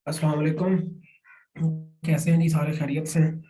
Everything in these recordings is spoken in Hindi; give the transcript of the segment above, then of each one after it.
अस्सलाम वालेकुम। कैसे हैं जी? सारे खैरियत से हैं?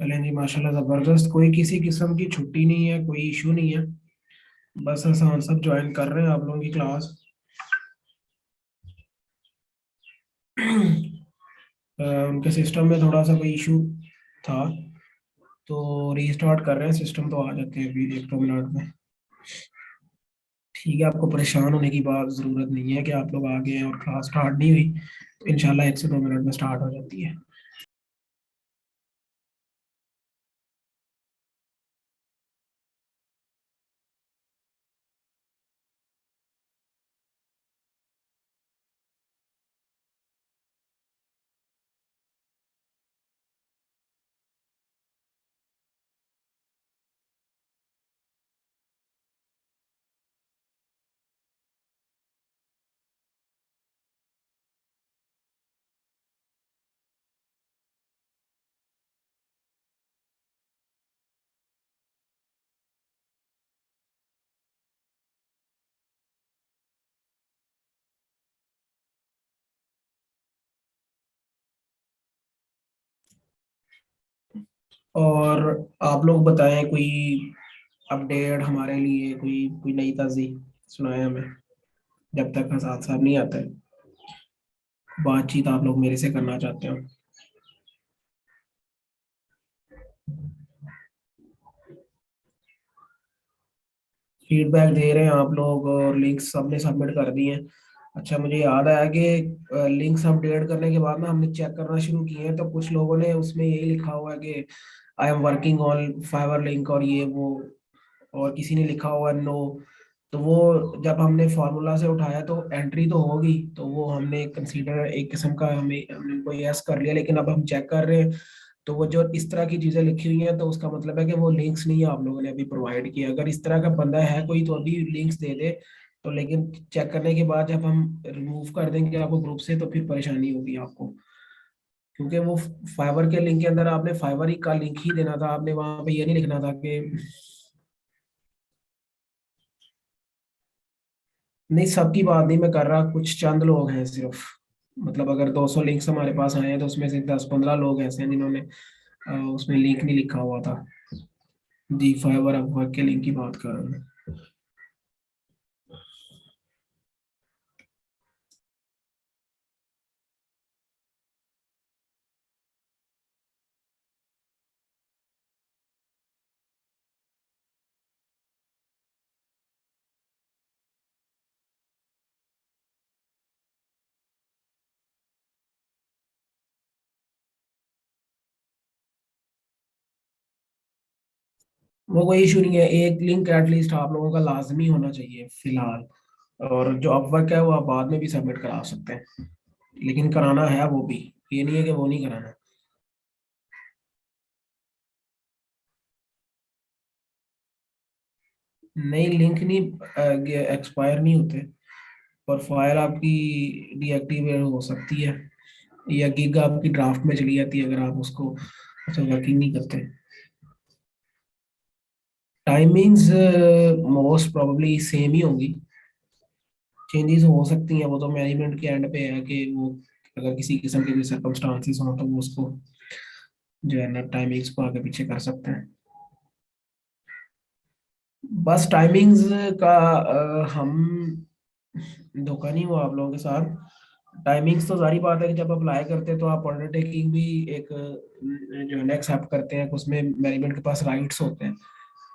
चलें जी, माशाल्लाह ज़बरदस्त। कोई किसी किस्म की छुट्टी नहीं है, कोई इशू नहीं है। बस आसान सब ज्वाइन कर रहे हैं आप लोगों की क्लास। उनके सिस्टम में थोड़ा सा कोई इशू था, तो रीस्टार्ट कर रहे हैं सिस्टम। तो आ जाते हैं अभी 1-2 मिनट में। ठीक है, आपको परेशान होने की बात ज़रूरत नहीं है कि आप लोग आ गए हैं और क्लास स्टार्ट नहीं हुई। तो इंशाल्लाह 1 से 2 मिनट में स्टार्ट हो जाती है। और आप लोग बताएं, कोई अपडेट हमारे लिए, कोई कोई नई ताज़ी सुनाए हमें। जब तक आजाद साहब नहीं आते, बातचीत आप लोग मेरे से करना चाहते हो। फीडबैक दे रहे हैं आप लोग और लिंक्स सबने सबमिट कर दिए हैं। अच्छा, मुझे याद आया कि लिंक्स अपडेट करने के बाद ना हमने चेक करना शुरू किए हैं, तो कुछ लोगों ने उसमें यही लिखा हुआ है कि I am working on Fiverr link और ये वो, और किसी ने लिखा हुआ है नो। तो वो जब हमने फार्मूला से उठाया तो एंट्री तो होगी, तो वो हमने कंसीडर एक किस्म का हमें हमने उनको यस कर लिया। लेकिन अब हम चेक कर रहे हैं, तो वो जो इस तरह की चीजें लिखी हुई हैं, तो उसका मतलब है कि वो लिंक्स नहीं आप लोगों ने अभी प्रोवाइड किए। अगर इस तरह का बंदा है कोई, तो अभी लिंक्स दे दे। तो लेकिन चेक करने के बाद जब हम रिमूव कर देंगे आपको ग्रुप से, तो फिर परेशानी होगी आपको। क्योंकि वो फाइवर के लिंक के अंदर आपने फाइवर ही का लिंक ही देना था, आपने वहां पे ये नहीं लिखना था कि नहीं। सबकी बात नहीं मैं कर रहा, कुछ चंद लोग हैं सिर्फ। मतलब अगर 200 लिंक्स हमारे पास आए हैं, तो उसमें से 10-15 लोग ऐसे हैं जिन्होंने उसमें लिंक नहीं लिखा हुआ था। जी, फाइवर अपवर्क के लिंक की बात कर रहे हैं। वो कोई इशू नहीं है, एक लिंक एटलीस्ट आप लोगों का लाजमी होना चाहिए फिलहाल। और जो अपवर्क है वो आप बाद में भी सबमिट करा सकते हैं, लेकिन कराना है वो भी। ये नहीं है कि वो नहीं कराना। नई लिंक नहीं एक्सपायर नहीं होते, और फाइल आपकी डीएक्टिवेट हो सकती है, या गिग आपकी ड्राफ्ट में चली जाती है अगर आप उसको अच्छा वर्किंग नहीं करते। टाइमिंग्स मोस्ट प्रोबेबली सेम ही होंगी। चेंजेस हो सकती हैं, वो तो मैनेजमेंट के एंड पे है कि वो अगर किसी किस्म के भी सर्कमस्टांसेस हो, तो वो उसको जो है ना टाइमिंग्स को आगे पीछे कर सकते हैं। बस टाइमिंग्स का हम धोखा नहीं हुआ आप लोगों के साथ। टाइमिंग्स तो जारी बात है कि जब अप्लाई करते हैं तो आप अंडरटेकिंग भी एक जो है ना एक्सेप्ट करते हैं, उसमें मैनेजमेंट के पास राइट्स होते हैं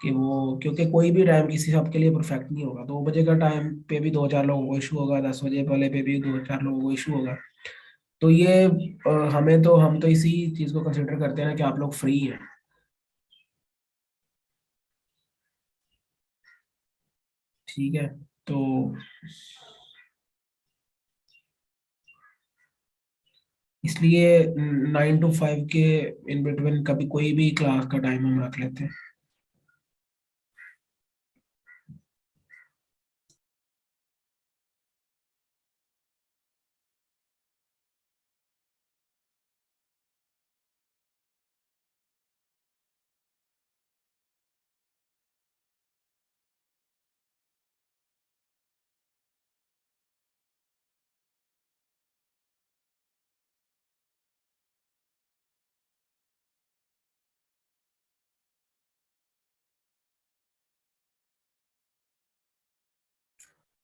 कि वो, क्योंकि कोई भी टाइम किसी सबके लिए परफेक्ट नहीं होगा। 2 बजे का टाइम पे भी 2-4 लोगों को इशू होगा, 10 बजे वाले पे भी 2-4 लोगों को इशू होगा। तो ये हमें तो हम तो इसी चीज़ को कंसिडर करते हैं ना कि आप लोग फ्री हैं। ठीक है। तो इसलिए 9 to 5 के इन बिटवीन कभी कोई भी क्लास का टाइम हम रख लेते हैं।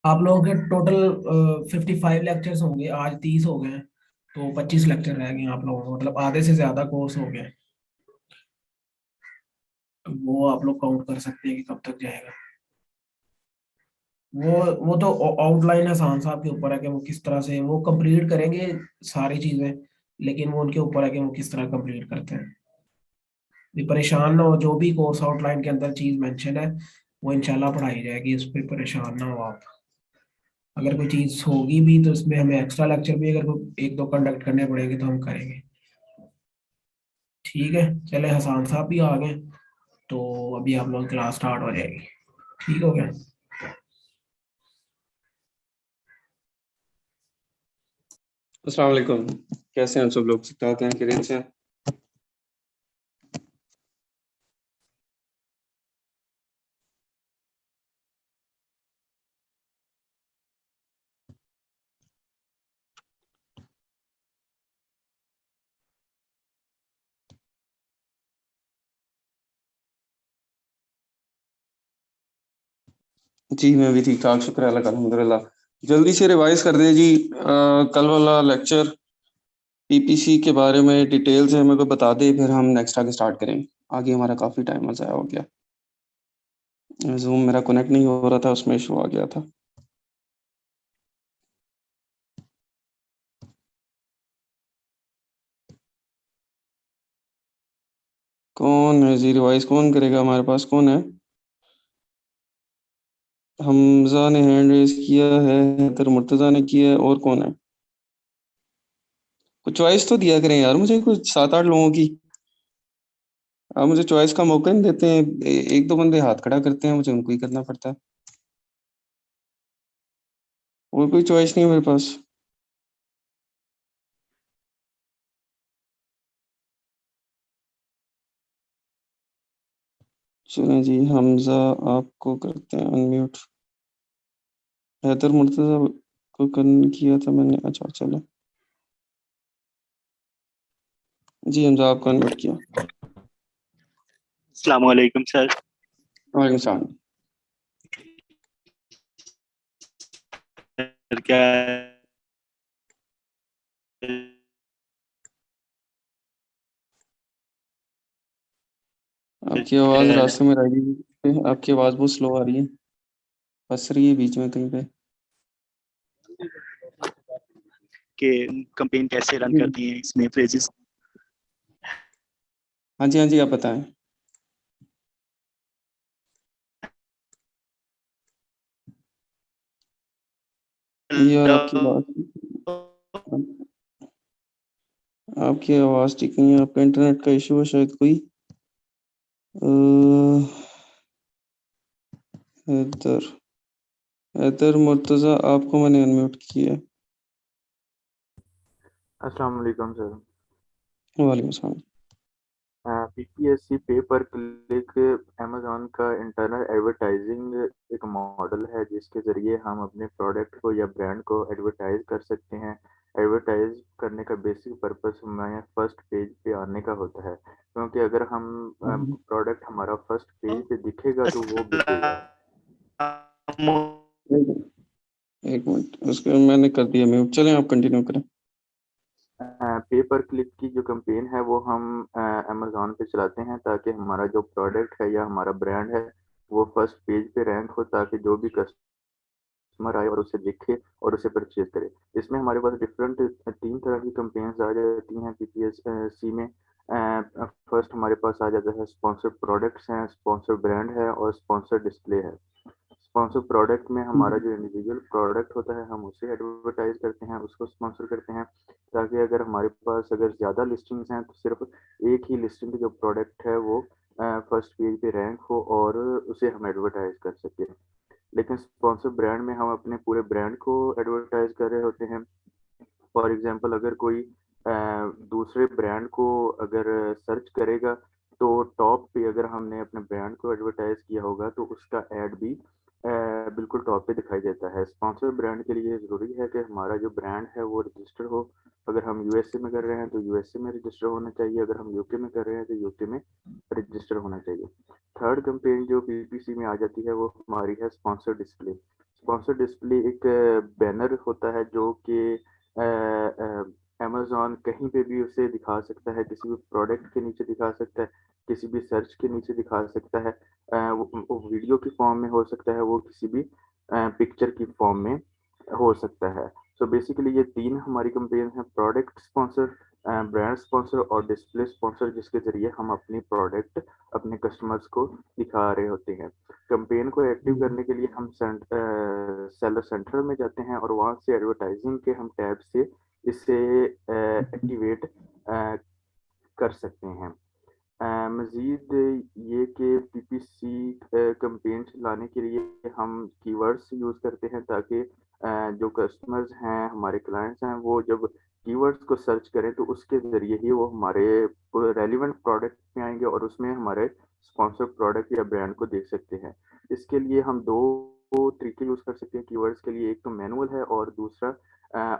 आप लोगों के टोटल 55 लेक्चर्स होंगे, आज 30 हो गए हैं, तो 25 लेक्चर रह गए हैं आप लोगों को, मतलब आधे से ज्यादा कोर्स हो गया है। तो वो आप लोग काउंट कर सकते हैं कि कब तक जाएगा। वो तो आउटलाइन हसान साहब के ऊपर है कि वो किस तरह से वो कंप्लीट करेंगे सारी चीजें, लेकिन वो उनके ऊपर है कि वो किस तरह कंप्लीट करते हैं। भी परेशान ना हो, जो भी कोर्स आउटलाइन के अंदर चीज मेंशन है वो इंशाल्लाह पढ़ाई जाएगी, उस पर परेशान ना हो आप। अगर कोई चीज होगी भी तो उसमें हमें एक्स्ट्रा लेक्चर भी अगर कोई एक दो कंडक्ट करने पड़ेंगे तो हम करेंगे। ठीक है, चले हसान साहब भी आ गए, तो अभी आप लोग क्लास स्टार्ट हो जाएगी। ठीक हो गया। अस्सलाम वालेकुम। कैसे हैं सब लोग? ठीक ठाक हैं? खैरियत से हैं? जी मैं भी ठीक ठाक, शुक्र है अल्लाह का, अल्हम्दुलिल्लाह। जल्दी से रिवाइज कर दें जी। कल वाला लेक्चर पीपीसी के बारे में डिटेल से हमें को बता दे, फिर हम नेक्स्ट आगे स्टार्ट करेंगे। आगे हमारा काफ़ी टाइम ज़ाया हो गया। जूम मेरा कनेक्ट नहीं हो रहा था, उसमें इशू आ गया था। कौन है जी? रिवाइज कौन करेगा? हमारे पास कौन है? हमजा ने हैंड रेज किया है, हैदर मुर्तज़ा ने किया है, और कौन है? कुछ चॉइस तो दिया करें यार मुझे, कुछ 7-8 लोगों की। आप मुझे चॉइस का मौका नहीं देते हैं। एक दो बंदे हाथ खड़ा करते हैं, मुझे उनको ही करना पड़ता है। और कोई चॉइस नहीं है मेरे पास। चलें जी, हमजा आपको करते हैं अनम्यूट। हैदर मुर्तज़ा को किया था मैंने, अच्छा चलो जी, हमजा आपको अनम्यूट किया। अस्सलाम वालेकुम सर। वालेकुम सलाम। सर क्या आपकी आवाज़ रास्ते में रह गई, आपकी आवाज़ बहुत स्लो आ रही है, फंस रही है बीच में कहीं पे। के कैंपेन कैसे रन जी करती हैं, इसमें फ्रेजेस हाँ जी, हाँ जी, आप बताएं। यार आपकी आवाज़ ठीक नहीं है, आपका इंटरनेट का इशू है शायद कोई। हैदर हैदर मुर्तज़ा आपको मैंने अनम्यूट किया है। अस्सलाम वालेकुम सर। वालेकुम सलाम। पीपीएससी पे पर क्लिक अमेज़न का इंटरनल एडवर्टाइजिंग एक मॉडल है जिसके ज़रिए हम अपने प्रोडक्ट को या ब्रांड को एडवर्टाइज कर सकते हैं। एडवर्टाइज करने का बेसिक पर्पस हमें फर्स्ट पेज पे आने का होता है, क्योंकि अगर हम प्रोडक्ट हमारा फर्स्ट पेज पे दिखेगा तो वो बिकेगा। एक मिनट, उसको मैंने कर दिया म्यूट। चलें आप कंटिन्यू करें। पे पर क्लिक की जो कैंपेन है वो हम अमेज़न पे चलाते हैं ताकि हमारा जो प्रोडक्ट है या हमारा ब्रांड है वो फर्स्ट पेज पे रैंक हो, ताकि जो भी कस्टमर आए और उसे देखे और उसे परचेज करे। इसमें हमारे पास डिफरेंट 3 तरह की कैंपेन्स आ जाती हैं पीपीएससी में। फर्स्ट हमारे पास आ जाता है स्पॉन्सर्ड प्रोडक्ट्स हैं, स्पॉन्सर्ड ब्रांड है और स्पॉन्सर्ड डिस्प्ले है। स्पॉन्सर प्रोडक्ट में हमारा जो इंडिविजुअल प्रोडक्ट होता है हम उसे एडवर्टाइज करते हैं, उसको स्पॉन्सर करते हैं, ताकि अगर हमारे पास अगर ज़्यादा लिस्टिंग्स हैं तो सिर्फ एक ही लिस्टिंग जो प्रोडक्ट है वो फर्स्ट पेज पे रैंक हो और उसे हम एडवर्टाइज कर सकें। लेकिन स्पॉन्सर ब्रांड में हम अपने पूरे ब्रांड को एडवर्टाइज कर रहे होते हैं। फॉर एग्जांपल अगर कोई दूसरे ब्रांड को अगर सर्च करेगा तो टॉप पे अगर हमने अपने ब्रांड को एडवर्टाइज किया होगा तो उसका ऐड भी बिल्कुल टॉप पे दिखाई देता है। स्पॉन्सर ब्रांड के लिए ज़रूरी है कि हमारा जो ब्रांड है वो रजिस्टर हो। अगर हम यूएसए में कर रहे हैं तो यूएसए में रजिस्टर होना चाहिए, अगर हम यूके में कर रहे हैं तो यूके में रजिस्टर होना चाहिए। थर्ड कैंपेन जो पीपीसी में आ जाती है वो हमारी है स्पॉन्सर डिस्प्ले। स्पॉन्सर डिस्प्ले एक बैनर होता है जो कि अमेज़न कहीं पे भी उसे दिखा सकता है, किसी भी प्रोडक्ट के नीचे दिखा सकता है, किसी भी सर्च के नीचे दिखा सकता है। वो वीडियो की फॉर्म में हो सकता है, वो किसी भी पिक्चर की फॉर्म में हो सकता है। सो बेसिकली ये 3 हमारी कैंपेन हैं, प्रोडक्ट स्पॉन्सर, ब्रांड स्पॉन्सर और डिस्प्ले स्पॉन्सर, जिसके ज़रिए हम अपनी प्रोडक्ट अपने कस्टमर्स को दिखा रहे होते हैं। कैंपेन को एक्टिव करने के लिए हम सेलर सेंटर में जाते हैं और वहाँ से एडवर्टाइजिंग के हम टैब से इसे एक्टिवेट कर सकते हैं। मज़ीद ये कि पीपीसी कैंपेन चलाने के लिए हम कीवर्ड्स यूज़ करते हैं ताकि जो कस्टमर्स हैं, हमारे क्लाइंट्स हैं, वो जब कीवर्ड्स को सर्च करें तो उसके ज़रिए ही वो हमारे रेलेवेंट प्रोडक्ट में आएँगे और उसमें हमारे स्पॉन्सर प्रोडक्ट या ब्रांड को देख सकते हैं। इसके लिए हम 2 तरीके यूज़ कर सकते हैं कीवर्ड्स के लिए, एक तो मैनुअल है और दूसरा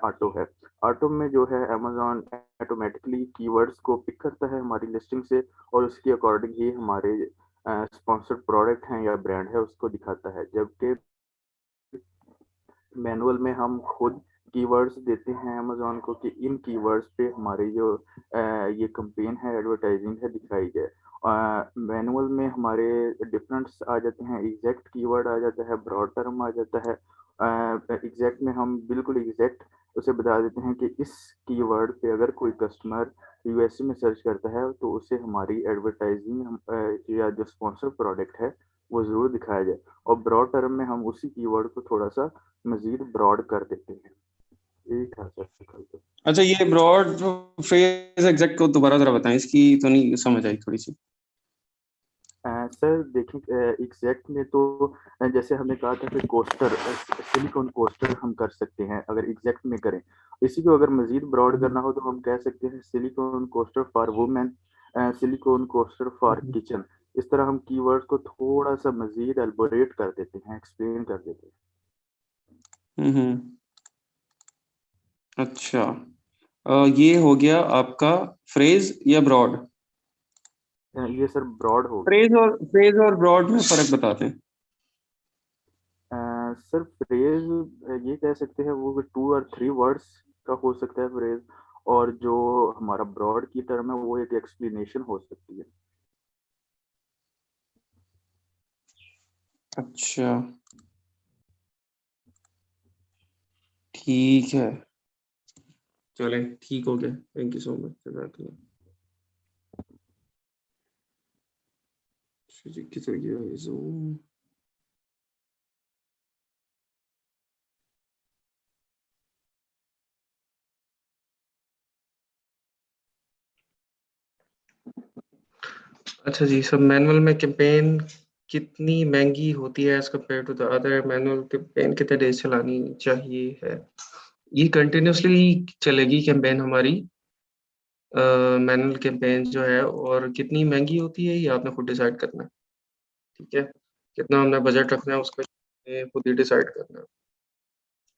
ऑटो है। ऑटो में जो है अमेज़न ऑटोमेटिकली कीवर्ड्स को पिक करता है हमारी लिस्टिंग से और उसके अकॉर्डिंग ही हमारे स्पॉन्सर्ड प्रोडक्ट हैं या ब्रांड है उसको दिखाता है। जबकि मैनुअल में हम खुद कीवर्ड्स देते हैं अमेज़न को कि इन कीवर्ड्स पे हमारी जो ये कैंपेन है, एडवर्टाइजिंग है, दिखाई जाए। मैनुअल में हमारे डिफरेंट्स आ जाते हैं, एग्जैक्ट कीवर्ड आ जाता है, ब्रॉड टर्म आ जाता है। एग्जैक्ट में हम बिल्कुल एग्जैक्ट उसे बता देते हैं कि इस कीवर्ड पे अगर कोई कस्टमर यूएसए में सर्च करता है तो उसे हमारी एडवर्टाइजिंग या जो स्पॉन्सर प्रोडक्ट है वो ज़रूर दिखाया जाए। और ब्रॉड टर्म में हम उसी कीवर्ड को थोड़ा-सा मज़ीद ब्रॉड कर देते हैं। यही था सर कल तो। अच्छा, ये ब्रॉड फ्रेज एग्जैक्ट को दोबारा ज़रा बताएं, इसकी तो नहीं समझ आई थोड़ी सी। सर देखिए एग्जैक्ट में तो जैसे हमने कहा था कि कोस्टर सिलिकॉन कोस्टर हम कर सकते हैं अगर एग्जैक्ट में करें। इसी को अगर मज़ीद ब्रॉड करना हो तो हम कह सकते हैं silicon coaster for women, silicon coaster for kitchen. इस तरह हम कीवर्ड्स को थोड़ा-सा मज़ीद एलबोरेट कर देते हैं, एक्सप्लेन कर देते हैं। अच्छा, ये हो गया आपका फ्रेज या ब्रॉड? ये सर ब्रॉड हो गया। फ्रेज और ब्रॉड में फ़र्क बताते हैं। सर फ्रेज ये कह सकते हैं वो 2 और 3 वर्ड्स का हो सकता है फ्रेज, और जो हमारा ब्रॉड की टर्म है वो एक एक्सप्लेनेशन हो सकती है। अच्छा, ठीक है, चलें, ठीक हो गया। थैंक यू सो मच, जज़ाकल्लाह। जी, किधर गया ये ज़ूम? अच्छा जी, सब मैनुअल में कैंपेन कितनी महंगी होती है as compare to the other manual campaign? कितने डेज़ चलानी चाहिए है? ये कंटिन्यूअसली चलेगी कैंपेन हमारी, मैनुअल कैंपेन जो है, और कितनी महंगी होती है ये आपने खुद डिसाइड करना है, ठीक है? कितना हमने बजट रखना है उसका ये खुद ही डिसाइड करना है।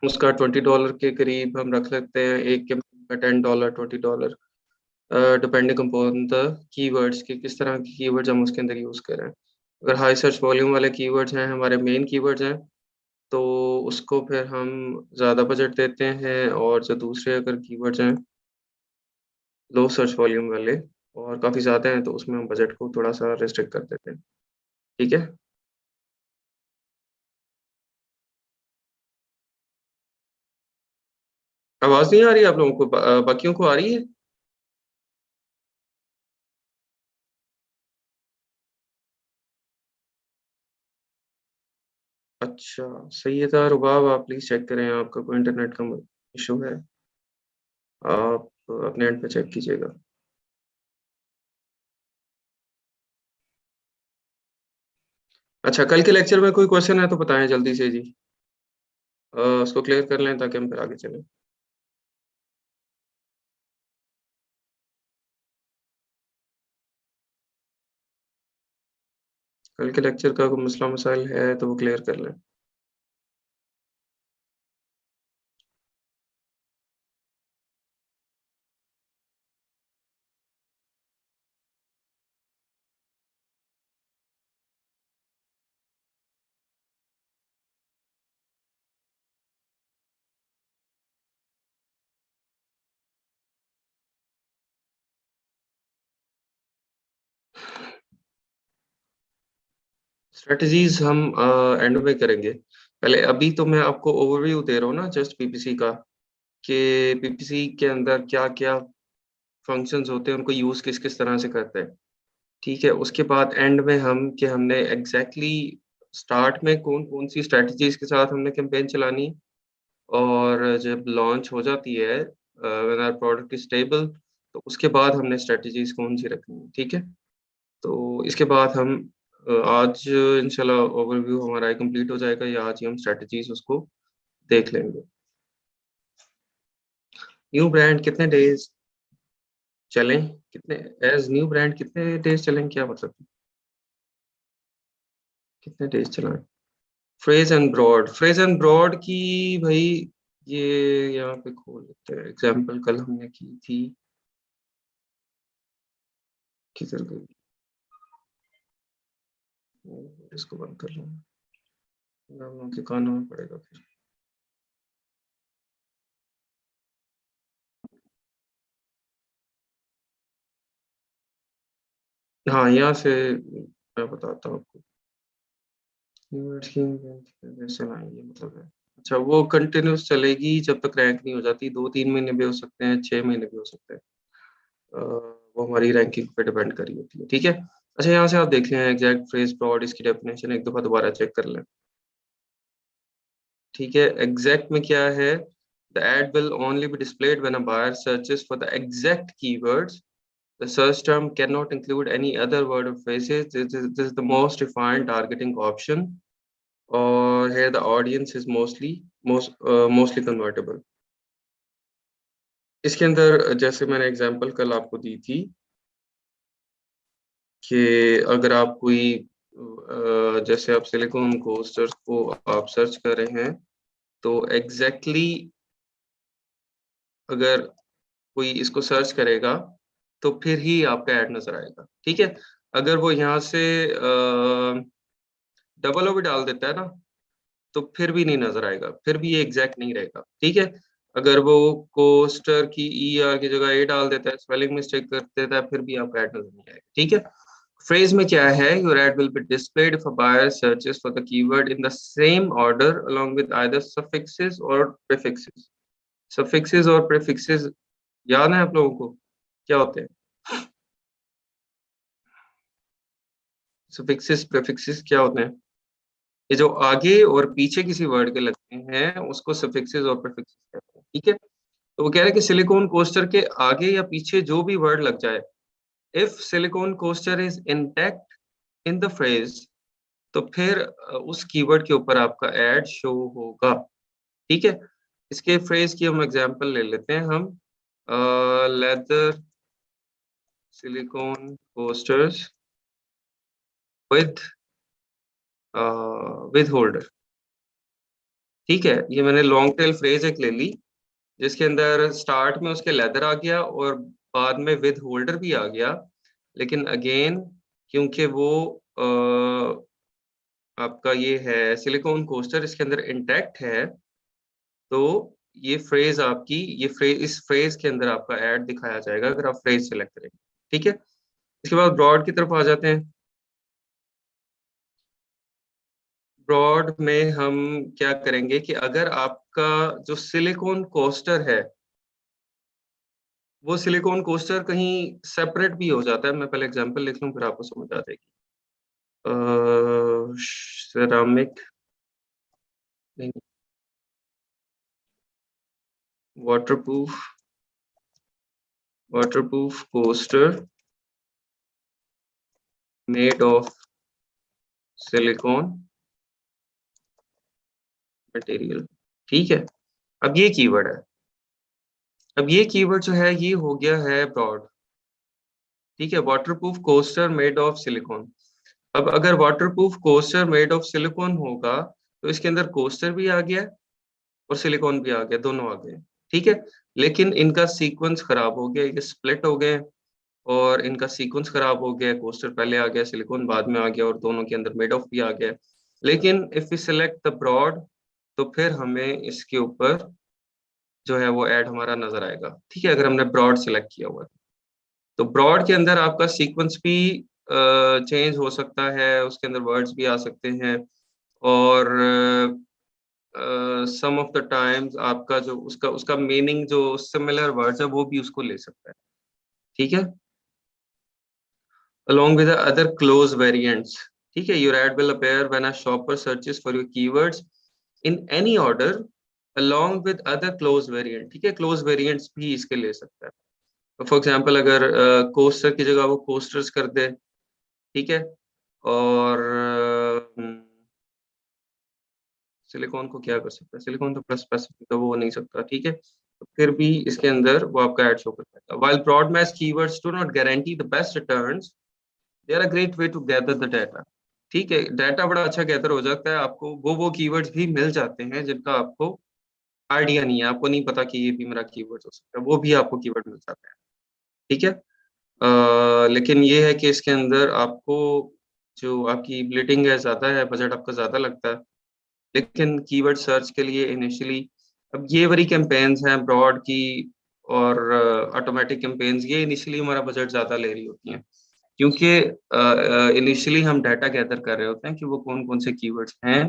उसका $20 के करीब हम रख लेते हैं, एक कैंपेन का $10, $20, डिपेंडिंग अपॉन द कीवर्ड्स कि किस तरह के कीवर्ड्स हम उसके अंदर यूज़ कर रहे हैं। अगर हाई सर्च वॉल्यूम वाले कीवर्ड्स हैं, हमारे मेन कीवर्ड्स हैं, तो उसको फिर हम ज़्यादा बजट देते हैं, और जो दूसरे अगर कीवर्ड्स हैं, लो सर्च वॉल्यूम वाले और काफ़ी ज़्यादा हैं, तो उसमें हम बजट को थोड़ा-सा रिस्ट्रिक्ट कर देते हैं। ठीक है? आवाज़ नहीं आ रही है आप लोगों को? बाकियों को आ रही है? अच्छा, सैयदा रुबाब, आप प्लीज चेक करें, आपका कोई इंटरनेट का इशू है, आप अपने एंड पे चेक कीजिएगा। अच्छा, कल के लेक्चर में कोई क्वेश्चन है तो बताएं जल्दी से जी, उसको क्लियर कर लें ताकि हम फिर आगे चलें। कल के लेक्चर का कोई मसला मसाइल है तो वो क्लियर कर लें। स्ट्रेटजीज हम एंड में करेंगे, पहले अभी तो मैं आपको ओवरव्यू दे रहा हूँ ना जस्ट पीपीसी का, कि पीपीसी के अंदर क्या क्या फंक्शंस होते हैं, उनको यूज किस किस तरह से करते हैं। ठीक है, उसके बाद एंड में हम कि हमने एग्जैक्टली स्टार्ट में कौन कौन सी स्ट्रेटजीज के साथ हमने कैंपेन चलानी है, और जब लॉन्च हो जाती है when our product is stable, तो उसके बाद हमने स्ट्रेटजीज कौन सी रखनी है। ठीक है, तो इसके बाद हम आज इंशाल्लाह ओवरव्यू हमारा कंप्लीट हो जाएगा, या आज ही हम स्ट्रेटजीज उसको देख लेंगे। न्यू ब्रांड कितने डेज चलें, कितने एज न्यू ब्रांड कितने डेज चलें, क्या मतलब कितने डेज चलाएं। फ्रेज एंड ब्रॉड की भाई, ये यहाँ पे खोल लेते हैं, एग्जाम्पल कल हमने की थी, किधर गई, इसको बंद कर लो, नाम के कानों में पड़ेगा फिर। हाँ, यहाँ से मैं बताता हूँ आपको, चलाएंगे मतलब है। अच्छा, वो कंटिन्यूस चलेगी जब तक रैंक नहीं हो जाती, 2-3 महीने भी हो सकते हैं, 6 महीने भी हो सकते हैं, वो हमारी रैंकिंग पे डिपेंड करी होती है। ठीक है, अच्छा यहाँ से आप देख लें एग्जैक्ट फ्रेज ब्रॉड, इसकी डेफिनेशन एक दफा दोबारा चेक कर लें। ठीक है, एग्जैक्ट में क्या है, the ad will only be displayed when a buyer searches for the exact keywords, the search term can not include any other word or phrases, this is the most defined targeting option, और here the audience is mostly convertible। इसके अंदर जैसे मैंने एग्जांपल कल आपको दी थी कि अगर आप कोई जैसे आप सिलिकॉन कोस्टर्स को आप सर्च कर रहे हैं, तो एग्जैक्टली अगर कोई इसको सर्च करेगा तो फिर ही आपका ऐड नजर आएगा। ठीक है, अगर वो यहाँ से डबल ओ भी डाल देता है ना, तो फिर भी नहीं नजर आएगा, फिर भी ये एग्जैक्ट नहीं रहेगा। ठीक है, अगर वो कोस्टर की ई आर की जगह ए डाल देता है, स्पेलिंग मिस्टेक कर देता है, फिर भी आपका ऐड नजर नहीं आएगा। ठीक है, फ्रेज में क्या है, your ad will be displayed if a buyer searches for the keyword in the same order along with either suffixes or prefixes. Suffixes or prefixes याद है आप लोगों को क्या होते हैं? सफिक्सेस प्रीफिक्सेस क्या होते हैं? ये जो आगे और पीछे किसी वर्ड के लगते हैं उसको सफिक्सेस और प्रीफिक्सेस कहते हैं। ठीक है, तो वो कह रहे हैं कि सिलिकॉन कोस्टर के आगे या पीछे जो भी वर्ड लग जाए, if silicon coaster is intact in the phrase, तो फिर उस कीवर्ड के ऊपर आपका एड शो होगा। ठीक है, इसके फ्रेज की हम एग्जांपल ले लेते हैं, हम leather silicon coasters with with holder. ठीक है, ये मैंने लॉन्ग टेल फ्रेज एक ले ली जिसके अंदर स्टार्ट में उसके लेदर आ गया और बाद में विद होल्डर भी आ गया, लेकिन अगेन क्योंकि वो आपका ये है सिलिकॉन कोस्टर, इसके अंदर इंटैक्ट है, तो ये फ्रेज आपकी, ये फ्रेज, इस फ्रेज के अंदर आपका ऐड दिखाया जाएगा अगर आप फ्रेज सेलेक्ट करेंगे। ठीक है, इसके बाद ब्रॉड की तरफ आ जाते हैं। ब्रॉड में हम क्या करेंगे कि अगर आपका जो सिलिकॉन कोस्टर है, वो सिलिकॉन कोस्टर कहीं सेपरेट भी हो जाता है, मैं पहले एग्जांपल लिख लूं फिर आपको समझ आ जाएगी। सेरामिक नहीं, waterproof coaster made of silicone material, ठीक है। अब ये कीवर्ड है, अब ये कीवर्ड जो है ये हो गया है ब्रॉड, ठीक है। Waterproof coaster made of silicon. अब अगर waterproof coaster made of silicon होगा तो इसके अंदर कोस्टर भी आ गया और सिलिकॉन भी आ गया, दोनों आ गए, ठीक है। लेकिन इनका सीक्वेंस खराब हो गया, ये स्प्लिट हो गए और इनका सीक्वेंस खराब हो गया, कोस्टर पहले आ गया, सिलिकॉन बाद में आ गया और दोनों के अंदर मेड ऑफ भी आ गया। लेकिन if we select the broad तो फिर हमें इसके ऊपर जो है वो ऐड हमारा नजर आएगा, ठीक है, अगर हमने ब्रॉड सिलेक्ट किया हुआ है। तो ब्रॉड के अंदर आपका सीक्वेंस भी चेंज हो सकता है, उसके अंदर वर्ड्स भी आ सकते हैं और सम ऑफ द टाइम्स आपका जो उसका उसका मीनिंग जो सिमिलर वर्ड्स है वो भी उसको ले सकता है, ठीक है। along with the other clause variants, ठीक है। your ad will appear when a shopper searches for your keywords in any order along with other clause variant, ठीक है। clause variants भी इसके ले सकता है। फॉर एग्जाम्पल अगर कोस्टर की जगह वो कोस्टर्स कर दे, ठीक है, और सिलिकॉन को क्या कर सकता है, सिलिकॉन तो प्लस स्पेसिफिक है, वो नहीं सकता, ठीक है। तो फिर भी इसके अंदर वो आपका ऐड शो कर पाएगा। while broad match keywords do not guarantee the best returns, they are a great way to gather the data, ठीक है। डाटा बड़ा अच्छा गैदर हो जाता है, आपको वो कीवर्ड्स भी मिल जाते हैं जिनका आपको आइडिया नहीं है, आपको नहीं पता कि ये भी मेरा कीवर्ड हो सकता है, वो भी आपको कीवर्ड मिल जाते हैं, ठीक है। लेकिन ये है कि इसके अंदर आपको जो आपकी ब्लीडिंग है ज़्यादा है, बजट आपका ज़्यादा लगता है, लेकिन कीवर्ड सर्च के लिए इनिशियली अब ये वाली कैंपेन्स हैं ब्रॉड की और ऑटोमेटिक कैंपेन्स, ये इनिशियली हमारा बजट ज़्यादा ले रही होती हैं, क्योंकि इनिशियली हम डाटा गैदर कर रहे होते हैं कि वो कौन-कौन से कीवर्ड्स हैं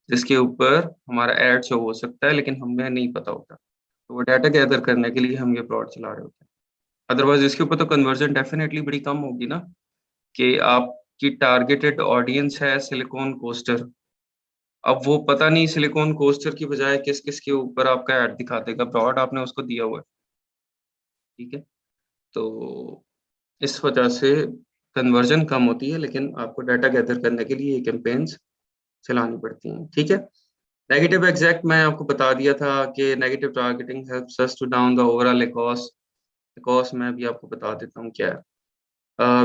जिसके ऊपर हमारा ऐड शो हो सकता है, लेकिन हमें नहीं पता होता। तो वो डाटा गैदर करने के लिए हम ये ब्रॉड चला रहे होते हैं। अदरवाइज़ इसके ऊपर तो कन्वर्जन डेफिनिटली बड़ी कम होगी ना, कि आपकी टारगेटेड ऑडियंस है सिलिकॉन कोस्टर, अब वो पता नहीं सिलिकॉन कोस्टर की बजाय किस-किस के ऊपर आपका ऐड दिखा देगा, ब्रॉड आपने उसको दिया हुआ है, ठीक है। तो इस वजह से कन्वर्जन कम होती है, लेकिन आपको डाटा गैदर करने के लिए ये कैंपेन्स चलानी पड़ती हैं, ठीक है। नेगेटिव एग्जैक्ट मैं आपको बता दिया था कि negative targeting helps us to down the overall cost, cost मैं भी आपको बता देता हूँ क्या है।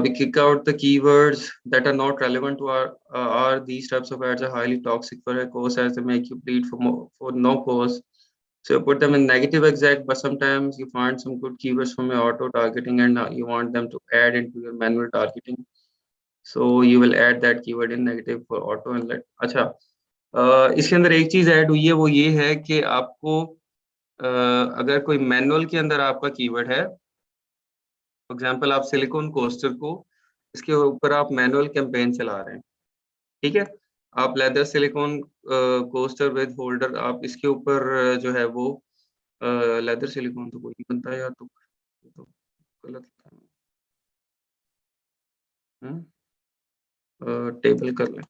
We kick out the keywords that are not relevant to our these types of ads are highly toxic for a cause as they make you bleed for no cause. So you put them in negative exact, but sometimes you find some good keywords from your auto targeting and you want them to add into your manual targeting. So you will add that keyword in negative for auto and let अच्छा इसके अंदर एक चीज ऐड हुई है, वो ये है कि आपको अगर कोई मैनुअल के अंदर आपका कीवर्ड है, फॉर एग्जांपल आप सिलिकॉन कोस्टर को इसके ऊपर आप मैनुअल कैंपेन चला रहे हैं, ठीक है। आप leather silicon coaster with holder आप इसके ऊपर जो है वो लेदर सिलिकॉन तो कोई नहीं बनता यार, तो गलत था। टेबल कर लें।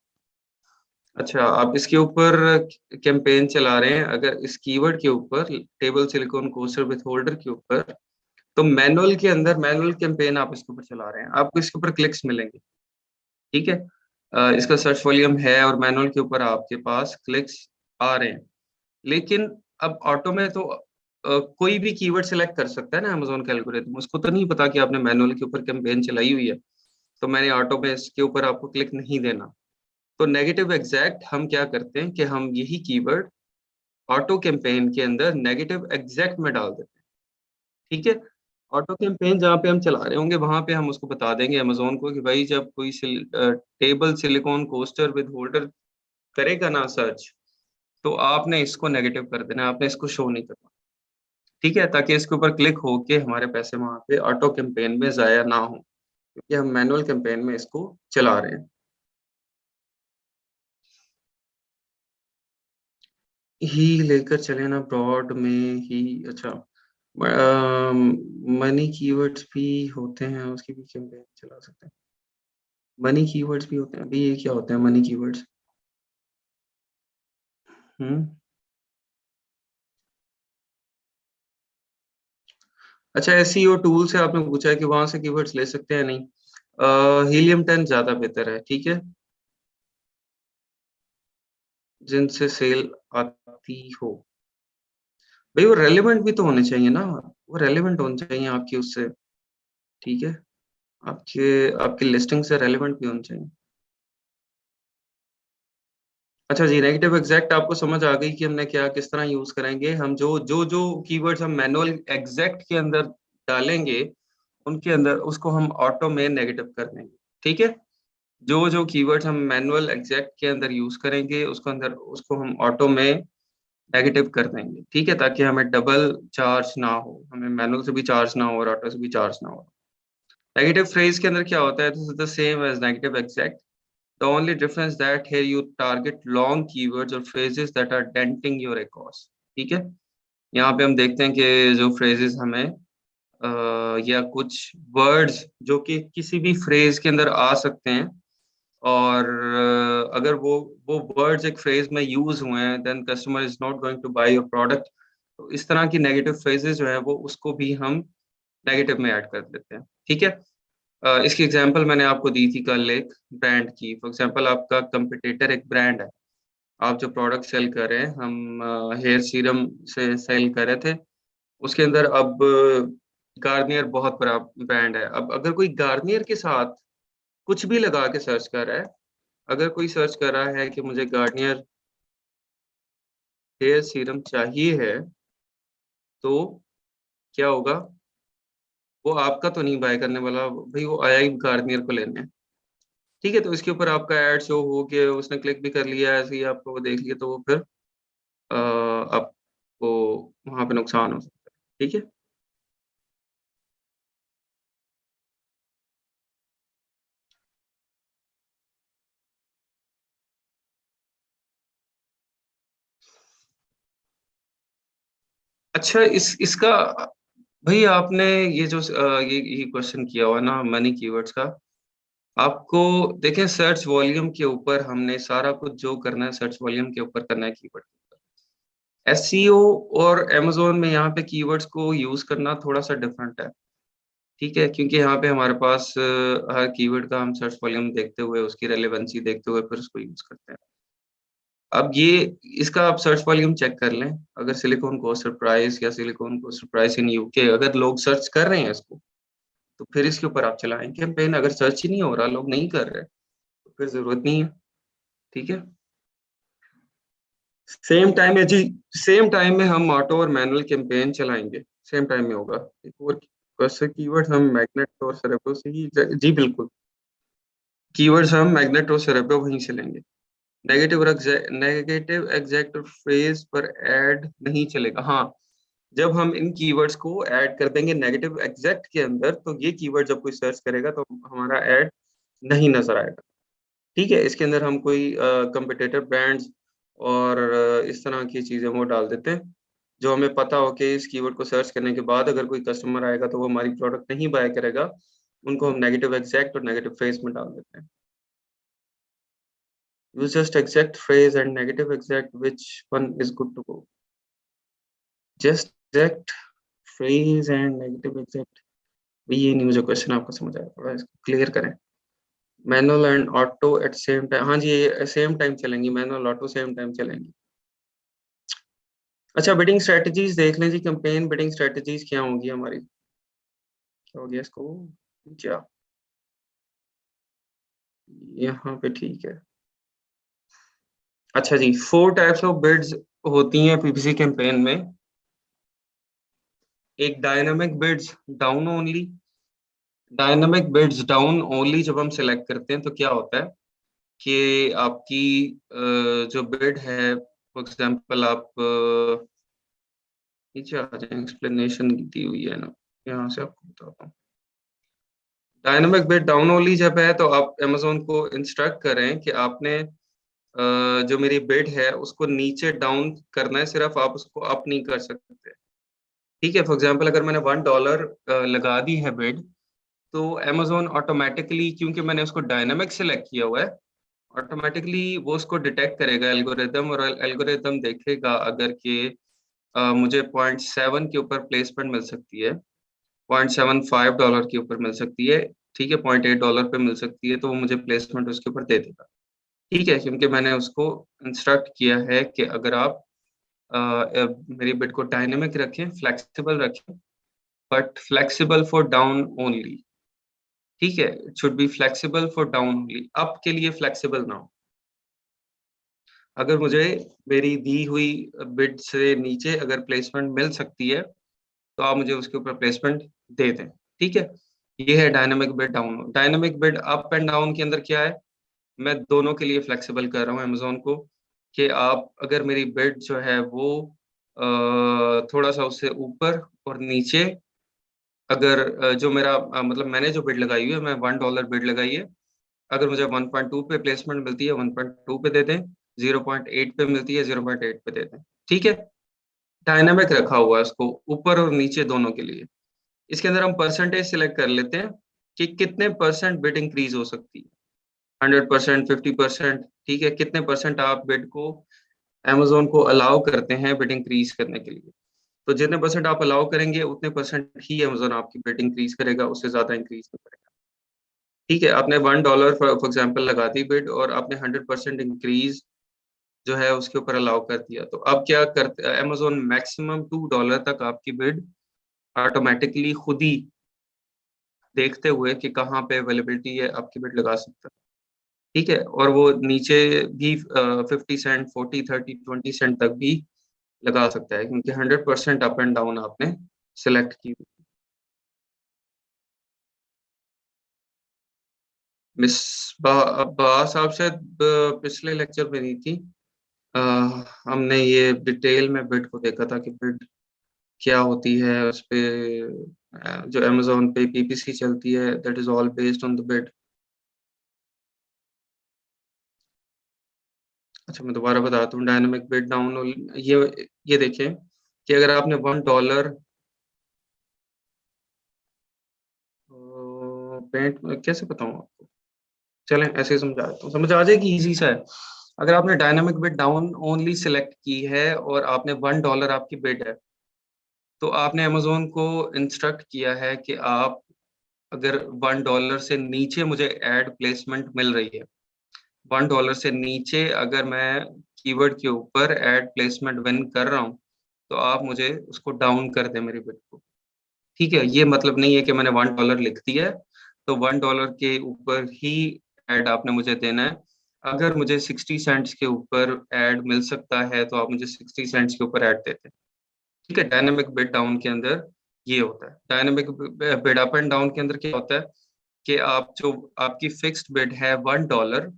अच्छा, आप इसके ऊपर कैंपेन चला रहे हैं, अगर इस कीवर्ड के ऊपर table silicon coaster with holder के ऊपर, तो मैनुअल के अंदर मैनुअल कैंपेन आप इसके ऊपर चला रहे हैं, आपको इसके ऊपर क्लिक्स मिलेंगे, ठीक है। इसका सर्च वॉल्यूम है और मैनुअल के ऊपर आपके पास क्लिक्स आ रहे हैं, लेकिन अब ऑटो में तो कोई भी कीवर्ड सिलेक्ट कर सकता है ना अमेज़न का एल्गोरिथम, उसको तो नहीं पता कि आपने मैनुअल के ऊपर कैंपेन चलाई हुई है, तो मैंने ऑटो में इसके ऊपर आपको क्लिक नहीं देना। तो नेगेटिव एग्जैक्ट हम क्या करते हैं कि हम यही कीवर्ड ऑटो कैंपेन के अंदर नेगेटिव एग्जैक्ट में डाल देते हैं, ठीक है। ऑटो कैंपेन जहाँ पे हम चला रहे होंगे वहां पे हम उसको बता देंगे अमेज़न को कि भाई जब कोई table silicon coaster with holder करेगा ना सर्च, तो आपने इसको नेगेटिव कर देना, आपने इसको शो नहीं करना, ठीक है, ताकि इसके ऊपर क्लिक होके हमारे पैसे वहां पे ऑटो कैंपेन में ज़ाया ना हो, क्योंकि हम मैनुअल कैंपेन में इसको चला रहे हैं। ही लेकर चले ना ब्रॉड में ही, अच्छा मनी कीवर्ड्स भी होते हैं, उसकी भी कैंपेन चला सकते हैं। मनी कीवर्ड्स भी होते हैं, अभी ये क्या होते हैं मनी कीवर्ड्स? अच्छा, एसईओ टूल से आपने पूछा है कि वहां से कीवर्ड्स ले सकते हैं, नहीं, हीलियम 10 ज्यादा बेहतर है, ठीक है, जिनसे सेल आती हो। भाई वो रेलेवेंट भी तो होने चाहिए ना, वो रेलेवेंट होने चाहिए आपकी उससे, ठीक है, आपके आपकी लिस्टिंग से रेलेवेंट भी होने चाहिए। अच्छा जी, नेगेटिव एग्जैक्ट आपको समझ आ गई कि हमने क्या किस तरह यूज करेंगे। हम जो कीवर्ड्स हम मैनुअल एग्जैक्ट के अंदर डालेंगे, उनके अंदर उसको हम ऑटो में नेगेटिव कर देंगे, ठीक है। जो कीवर्ड्स हम मैनुअल एग्जैक्ट के अंदर यूज करेंगे उसको हम ऑटो में नेगेटिव कर देंगे, ठीक है, ताकि हमें डबल चार्ज ना हो, हमें मैनुअल से भी चार्ज ना हो और ऑटो से भी चार्ज ना हो। नेगेटिव फ्रेज के अंदर क्या होता है, this is the same as negative exact. The only difference that here you target long keywords or phrases that are denting your records, ठीक है। यहाँ पे हम देखते हैं कि जो phrases हमें या कुछ words जो कि किसी भी phrase के अंदर आ सकते हैं, और अगर वो words एक phrase में use हुए हैं, then customer is not going to buy your product। तो इस तरह की negative phrases जो है वो उसको भी हम negative में ऐड कर देते हैं, ठीक है। इसकी एग्जांपल मैंने आपको दी थी कल एक ब्रांड की। फॉर एग्जांपल आपका कंपटीटर एक ब्रांड है, आप जो प्रोडक्ट सेल कर रहे हैं, हम हेयर सीरम से सेल कर रहे थे, उसके अंदर अब गार्नियर बहुत बड़ा ब्रांड है। अब अगर कोई गार्नियर के साथ कुछ भी लगा के सर्च कर रहा है, अगर कोई सर्च कर रहा है कि मुझे गार्नियर हेयर सीरम चाहिए है, तो क्या होगा, वो आपका तो नहीं बाय करने वाला भाई, वो आया ही गार्नियर को लेने, ठीक है। तो इसके ऊपर आपका एड शो हो के उसने क्लिक भी कर लिया, ऐसे ही आपको वो देख लिया, तो वो फिर आपको वहां पे नुकसान हो सकता है, ठीक है। अच्छा, इसका भाई आपने ये जो ये क्वेश्चन किया हुआ है ना मनी कीवर्ड्स का, आपको देखें सर्च वॉल्यूम के ऊपर हमने सारा कुछ जो करना है सर्च वॉल्यूम के ऊपर करना है कीवर्ड। एसईओ और अमेज़न में यहाँ पे कीवर्ड्स को यूज करना थोड़ा सा डिफरेंट है, ठीक है, क्योंकि यहाँ पे हमारे पास हर कीवर्ड का हम सर्च वॉल्यूम देखते हुए उसकी रेलेवेंसी देखते हुए फिर उसको यूज करते हैं। अब ये इसका आप सर्च वॉल्यूम चेक कर लें, अगर सिलिकॉन को सरप्राइज या सिलिकॉन को सरप्राइज इन यूके अगर लोग सर्च कर रहे हैं इसको, तो फिर इसके ऊपर आप चलाएं कैंपेन। अगर सर्च ही नहीं हो रहा, लोग नहीं कर रहे, तो फिर जरूरत नहीं है, ठीक है। सेम टाइम में जी, सेम टाइम में हम ऑटो और मैनुअल कैंपेन चलाएंगे, सेम टाइम में होगा। एक और वैसे कीवर्ड हम मैग्नेट और सेरेब्रो से ही, जी बिल्कुल, कीवर्ड्स हम मैग्नेट और सेरेब्रो वहीं से लेंगे। नेगेटिव एग्जैक्ट और फ्रेज पर ऐड नहीं चलेगा। हाँ, जब हम इन कीवर्ड्स को ऐड कर देंगे नेगेटिव एग्जैक्ट के अंदर, तो ये कीवर्ड जब कोई सर्च करेगा तो हमारा ऐड नहीं नजर आएगा, ठीक है। इसके अंदर हम कोई कंपिटिटर ब्रांड्स और इस तरह की चीजें वो डाल देते हैं, जो हमें पता हो कि इस कीवर्ड को सर्च करने के बाद अगर कोई कस्टमर आएगा तो वो हमारी प्रोडक्ट नहीं बाय करेगा, उनको हम नेगेटिव एग्जैक्ट और नेगेटिव फ्रेज में डाल देते हैं। Use just exact phrase and negative exact, which one is good to go? Just exact phrase and negative exact, ये नहीं मुझे क्वेश्चन आपको समझ आया, थोड़ा इसको क्लियर करें। Manual and auto at same time, हाँ जी, ये सेम टाइम चलेंगी, मैनुअल ऑटो सेम टाइम चलेंगी। अच्छा, बिडिंग स्ट्रेटजीज देख लें जी, कैंपेन बिडिंग स्ट्रेटजीज क्या होगी हमारी, क्या हो गया इसको, क्या यहाँ पे, ठीक है। अच्छा जी, 4 टाइप्स ऑफ बिड्स होती हैं पीपीसी कैंपेन में। एक dynamic bids down only, dynamic bids down only जब हम सिलेक्ट करते हैं तो क्या होता है कि आपकी जो बिड है, फॉर एग्जांपल आप नीचे आ जाए, एक्सप्लेनेशन दी हुई है ना, यहाँ से आपको बताता हूँ। डायनामिक बिड डाउन ओनली जब है तो आप अमेज़न को इंस्ट्रक्ट करें कि आपने जो मेरी बिड है उसको नीचे डाउन करना है, सिर्फ आप उसको अप नहीं कर सकते, ठीक है। फॉर एग्जांपल अगर मैंने $1 लगा दी है बिड, तो अमेज़न ऑटोमेटिकली, क्योंकि मैंने उसको डायनामिक सेलेक्ट किया हुआ है, ऑटोमेटिकली वो उसको डिटेक्ट करेगा एल्गोरिदम, और एल्गोरिदम देखेगा अगर कि मुझे 0.7 के ऊपर प्लेसमेंट मिल सकती है, $0.75 के ऊपर मिल सकती है, ठीक है, $0.8 पे मिल सकती है, तो वो मुझे प्लेसमेंट उसके ऊपर दे देगा, ठीक है, क्योंकि मैंने उसको इंस्ट्रक्ट किया है कि अगर आप मेरी बिड को डायनेमिक रखें, फ्लेक्सिबल रखें, but flexible for down only, ठीक है, it should be flexible for down only, up के लिए फ्लेक्सिबल ना हो। अगर मुझे मेरी दी हुई बिड से नीचे अगर प्लेसमेंट मिल सकती है तो आप मुझे उसके ऊपर प्लेसमेंट दे दें, ठीक है। ये है dynamic bid down. Dynamic bid up and down के अंदर क्या है, मैं दोनों के लिए फ्लेक्सिबल कर रहा हूँ अमेज़न को कि आप अगर मेरी बिड जो है वो थोड़ा-सा उससे ऊपर और नीचे, अगर जो मेरा मतलब मैंने जो बिड लगाई हुई है, मैं $1 बिड लगाई है, अगर मुझे 1.2 पे प्लेसमेंट मिलती है 1.2 पे दे दें, 0.8 पे मिलती है 0.8 पे दे दें, ठीक है। डायनामिक रखा हुआ है उसको ऊपर और नीचे दोनों के लिए। इसके अंदर हम परसेंटेज सिलेक्ट कर लेते हैं कि कितने परसेंट बिड इंक्रीज हो सकती है, 100%, 50%, ठीक है, कितने परसेंट आप बिड को अमेज़न को अलाउ करते हैं बिड इंक्रीज करने के लिए। तो जितने परसेंट आप अलाउ करेंगे उतने परसेंट ही अमेज़न आपकी बिड इंक्रीज करेगा, उससे ज़्यादा इंक्रीज नहीं करेगा। ठीक है, आपने $1 फॉर एग्जांपल लगा दी बिड और आपने 100% इंक्रीज जो है उसके ऊपर अलाउ कर दिया। तो अब क्या करते अमेज़न मैक्सिमम $2 तक आपकी बिड ऑटोमैटिकली खुद ही देखते हुए कि कहाँ पे अवेलेबिलिटी है आपकी बिड लगा सकता है, ठीक है? और वो नीचे भी 50 सेंट, 40, 30, 20 सेंट तक भी लगा सकता है क्योंकि 100% अप एंड डाउन आपने सेलेक्ट की हुई। मिस बा साहब शायद पिछले लेक्चर में नहीं थी। अ, हमने ये डिटेल में बिड को देखा था कि बिड क्या होती है, उसपे जो अमेज़न पे पीपीसी चलती है, that is all based on the bid. अच्छा, मैं दोबारा बताता हूँ, डायनामिक बिड डाउन ये देखें कि अगर आपने $1 पेंट कैसे बताऊँ आपको? चलें ऐसे ही समझा देता हूँ, समझ आ जाएगी, ईज़ी सा है। अगर आपने dynamic bid down only select की है और आपने $1 आपकी बिड है, तो आपने अमेज़न को इंस्ट्रक्ट किया है कि आप अगर $1 से नीचे मुझे एड प्लेसमेंट मिल रही है, $1 से नीचे अगर मैं कीवर्ड के ऊपर एड प्लेसमेंट विन कर रहा हूँ, तो आप मुझे उसको डाउन कर दें मेरी बिड को। ठीक है? ये मतलब नहीं है कि मैंने $1 लिख दिया है, तो $1 के ऊपर ही एड आपने मुझे देना है। अगर मुझे 60 सेंट्स के ऊपर एड मिल सकता है, तो आप मुझे 60 सेंट्स के ऊपर एड देते हैं। ठीक है? डायनामिक बिड डाउन के अंदर ये होता है। Dynamic bid up and down के अंदर क्या होता है कि आप जो आपकी फिक्स्ड बिड है $1,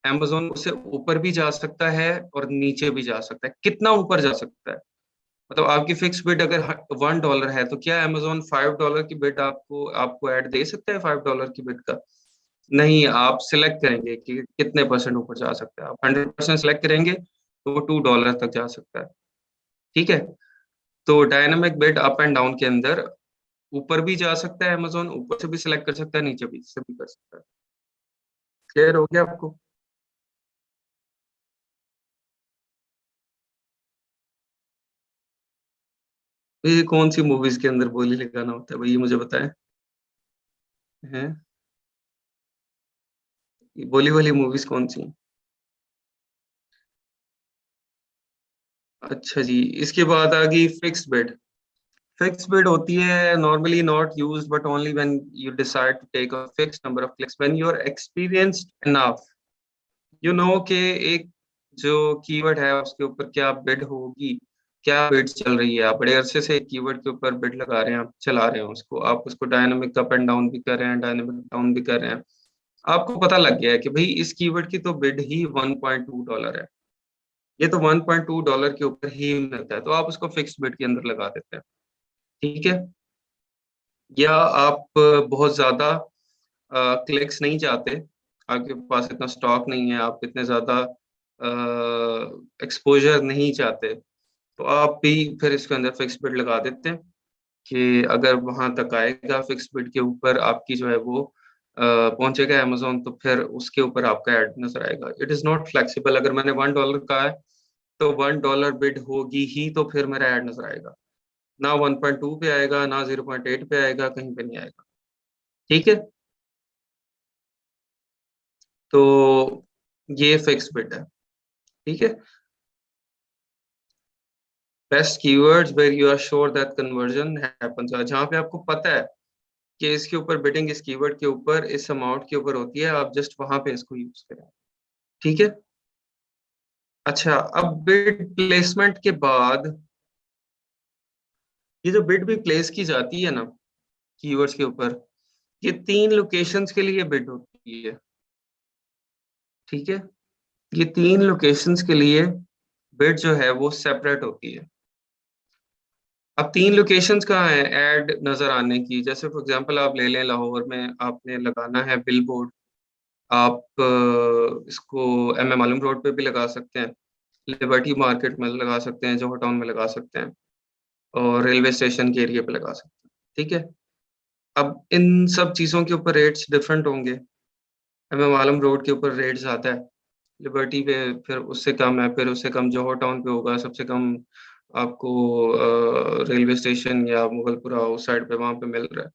अमेज़न उससे ऊपर भी जा सकता है और नीचे भी जा सकता है। कितना ऊपर जा सकता है? मतलब आपकी फिक्स बिड अगर $1 है, तो क्या अमेज़न $5 की बिड आपको आपको ऐड दे सकता है $5 की बिड का? नहीं, आप सिलेक्ट करेंगे कि कितने परसेंट ऊपर जा सकता है। आप 100% सिलेक्ट करेंगे, तो वो $2 तक जा सकता है। ठीक है? तो dynamic bid up and down के अंदर ऊपर भी जा सकता है अमेज़न, ऊपर से भी सिलेक्ट कर सकता है, नीचे भी से भी कर सकता है। क्लियर हो गया आपको? ये कौन-सी मूवीज़ के अंदर बोली लगाना होता है भई, ये मुझे बताएँ? हैं? ये बोली वाली मूवीज़ कौन-सी हैं? अच्छा जी, इसके बाद आ गई फिक्स्ड बिड। फिक्स्ड बिड होती है normally not used but only when you decide to take a fixed number of clicks when you are experienced enough, you know कि एक जो कीवर्ड है उसके ऊपर क्या बिड होगी, क्या बिड चल रही है। आप बड़े अरसे से एक कीवर्ड के ऊपर बिड लगा रहे हैं, आप चला रहे हैं उसको, आप उसको डायनामिक अप एंड डाउन भी कर रहे हैं, डायनामिक डाउन भी कर रहे हैं। आपको पता लग गया है कि भई इस कीवर्ड की तो बिड ही $1.2 है। ये तो $1.2 के ऊपर ही मिलता है, तो आप उसको फिक्स्ड बिड के अंदर लगा देते हैं। ठीक है? या आप बहुत ज़्यादा क्लिक्स नहीं चाहते, आपके पास इतना स्टॉक नहीं है, आप इतने ज़्यादा एक्सपोज़र नहीं चाहते, तो आप भी फिर इसके अंदर फिक्स्ड बिड लगा देते हैं कि अगर वहाँ तक आएगा फिक्स्ड बिड के ऊपर आपकी जो है वो पहुंचेगा अमेजोन, तो फिर उसके ऊपर आपका ऐड नजर आएगा। It is not flexible. अगर मैंने $1 कहा है तो $1 बिड होगी ही, तो फिर मेरा ऐड नजर आएगा। ना 1.2 पे आएगा, ना 0.8 पे आएगा, कहीं पे नहीं आएगा। ठीक है, तो ये फिक्स बिड है। ठीक है, best keywords where you are sure that conversion happens, जहां पे आपको पता है कि इसके ऊपर बिडिंग इस कीवर्ड के ऊपर इस अमाउंट के ऊपर होती है, आप जस्ट वहां पे इसको यूज करें। ठीक है। अच्छा, अब बिड प्लेसमेंट के बाद ये जो बिड भी प्लेस की जाती है ना कीवर्ड्स के ऊपर, ये 3 लोकेशंस के लिए बिड होती है। ठीक है, ये 3 लोकेशंस के लिए बिड जो है वो सेपरेट होती है। अब 3 लोकेशंस कहाँ है ऐड नजर आने की? जैसे फॉर एग्जांपल आप ले लें, लाहौर में आपने लगाना है बिल बोर्ड। आप इसको एम आलम रोड पे भी लगा सकते हैं, लिबर्टी मार्केट में लगा सकते हैं, जोहर टाउन में लगा सकते हैं, और रेलवे स्टेशन के एरिया पे लगा सकते हैं। ठीक है, अब इन सब चीज़ों के ऊपर रेट्स डिफरेंट होंगे। एम आलम रोड के ऊपर रेट्स आता है, लिबर्टी पे फिर उससे कम है, फिर उससे कम जोहर टाउन पे होगा, सबसे कम आपको रेलवे स्टेशन या मुगलपुरा उस साइड पे वहां पे मिल रहा है।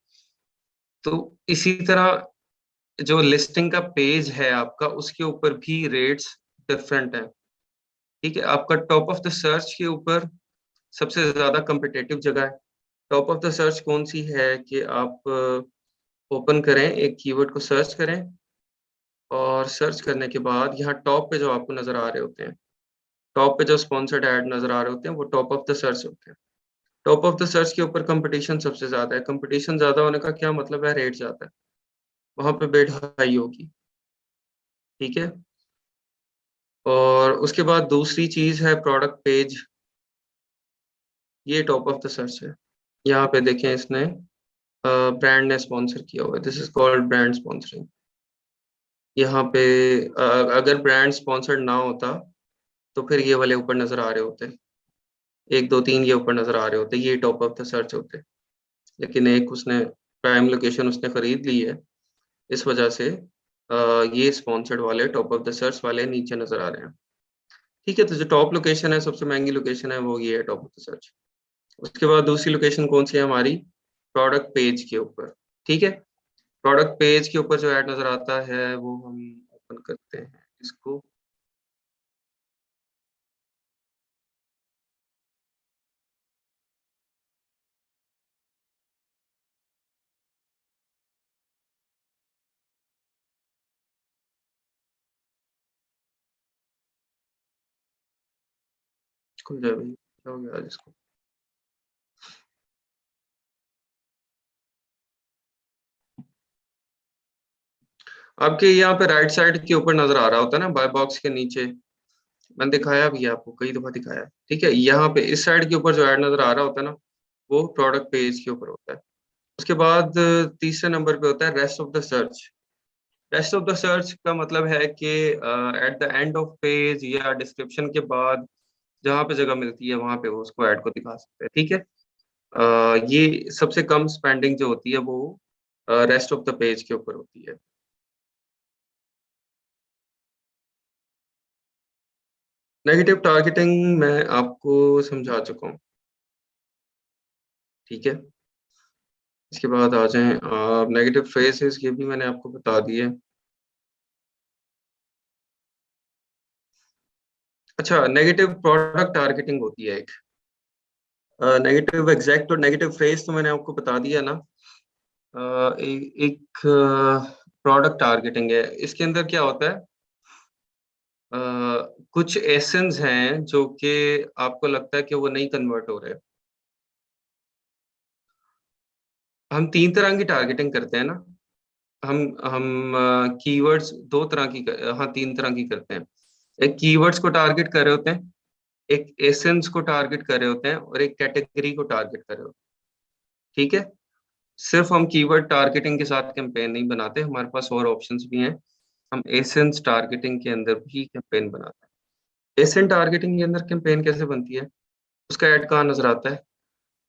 तो इसी तरह जो लिस्टिंग का पेज है आपका, उसके ऊपर भी रेट्स डिफरेंट हैं। ठीक है, आपका टॉप ऑफ द सर्च के ऊपर सबसे ज्यादा कम्पिटेटिव जगह है। टॉप ऑफ द सर्च कौन सी है कि आप ओपन करें, एक कीवर्ड को सर्च करें, और सर्च करने के बाद यहाँ टॉप पे जो आपको नजर आ रहे होते हैं, टॉप पे जो स्पॉन्सर्ड ऐड नजर आ रहे होते हैं, वो टॉप ऑफ द सर्च होते हैं। टॉप ऑफ द सर्च के ऊपर कंपटीशन सबसे ज्यादा है। कंपटीशन ज्यादा होने का क्या मतलब है? रेट ज्यादा है, वहां पे बिड हाई होगी। ठीक है, और उसके बाद दूसरी चीज है प्रोडक्ट पेज। ये टॉप ऑफ द सर्च है। यहाँ पे देखें, इसने ब्रांड ने स्पॉन्सर किया हुआ है, this is called brand sponsoring. यहाँ पे अगर ब्रांड स्पॉन्सर्ड ना होता तो फिर ये वाले ऊपर नजर आ रहे होते, 1 2 3 ये ऊपर नजर आ रहे होते, ये टॉप ऑफ द सर्च होते। लेकिन एक उसने प्राइम लोकेशन उसने खरीद ली है, इस वजह से ये स्पॉन्सर्ड वाले टॉप ऑफ द सर्च वाले नीचे नजर आ रहे हैं। ठीक है, तो जो टॉप लोकेशन है, सबसे महंगी लोकेशन है, वो ये है टॉप ऑफ द सर्च। उसके बाद दूसरी लोकेशन कौन सी है हमारी? प्रोडक्ट पेज के ऊपर। ठीक है, प्रोडक्ट पेज के ऊपर जो ऐड नजर आता है वो हम ओपन करते हैं इसको। खुल जाए भाई, क्या हो गया आज इसको? आपके यहाँ पे राइट साइड के ऊपर नजर आ रहा होता है ना, बाय बॉक्स के नीचे। मैंने दिखाया भी है आपको, कई दफा दिखाया है। ठीक है, यहाँ पे इस साइड के ऊपर जो ऐड नजर आ रहा होता है ना, वो प्रोडक्ट पेज के ऊपर होता है। उसके बाद तीसरे नंबर पे होता है rest of the search. Rest of the search का मतलब है कि at the end of page या डिस्क्रिप्शन के बाद जहाँ पे जगह मिलती है, वहां पे वो उसको ऐड को दिखा सकते हैं। ठीक है, ये सबसे कम स्पेंडिंग जो होती है वो रेस्ट ऑफ द पेज के ऊपर होती है। नेगेटिव टारगेटिंग मैं आपको समझा चुका हूँ। ठीक है, इसके बाद आ जाएं नेगेटिव फ्रेजेस, ये भी मैंने आपको बता दिए। अच्छा, नेगेटिव प्रोडक्ट टारगेटिंग होती है एक। नेगेटिव एग्जैक्ट और नेगेटिव फ्रेज तो मैंने आपको बता दिया ना। एक प्रोडक्ट टारगेटिंग है, इसके अंदर क्या होता है? कुछ एसेंस हैं जो कि आपको लगता है कि वो नहीं कन्वर्ट हो रहे। हम 3 तरह की टारगेटिंग करते हैं ना। हम कीवर्ड्स 2 तरह की हाँ 3 तरह की करते हैं। एक कीवर्ड्स को टारगेट कर रहे होते हैं, एक एसेंस को टारगेट कर रहे होते हैं, और एक कैटेगरी को टारगेट कर रहे होते हैं। ठीक है, सिर्फ हम कीवर्ड टारगेटिंग के साथ कैंपेन नहीं बनाते, हमारे पास और ऑप्शंस भी हैं। हम एसेंस टारगेटिंग के अंदर भी कैंपेन बनाते हैं। एसेंट टारगेटिंग के अंदर कैंपेन कैसे बनती है? उसका ऐड कहाँ नजर आता है?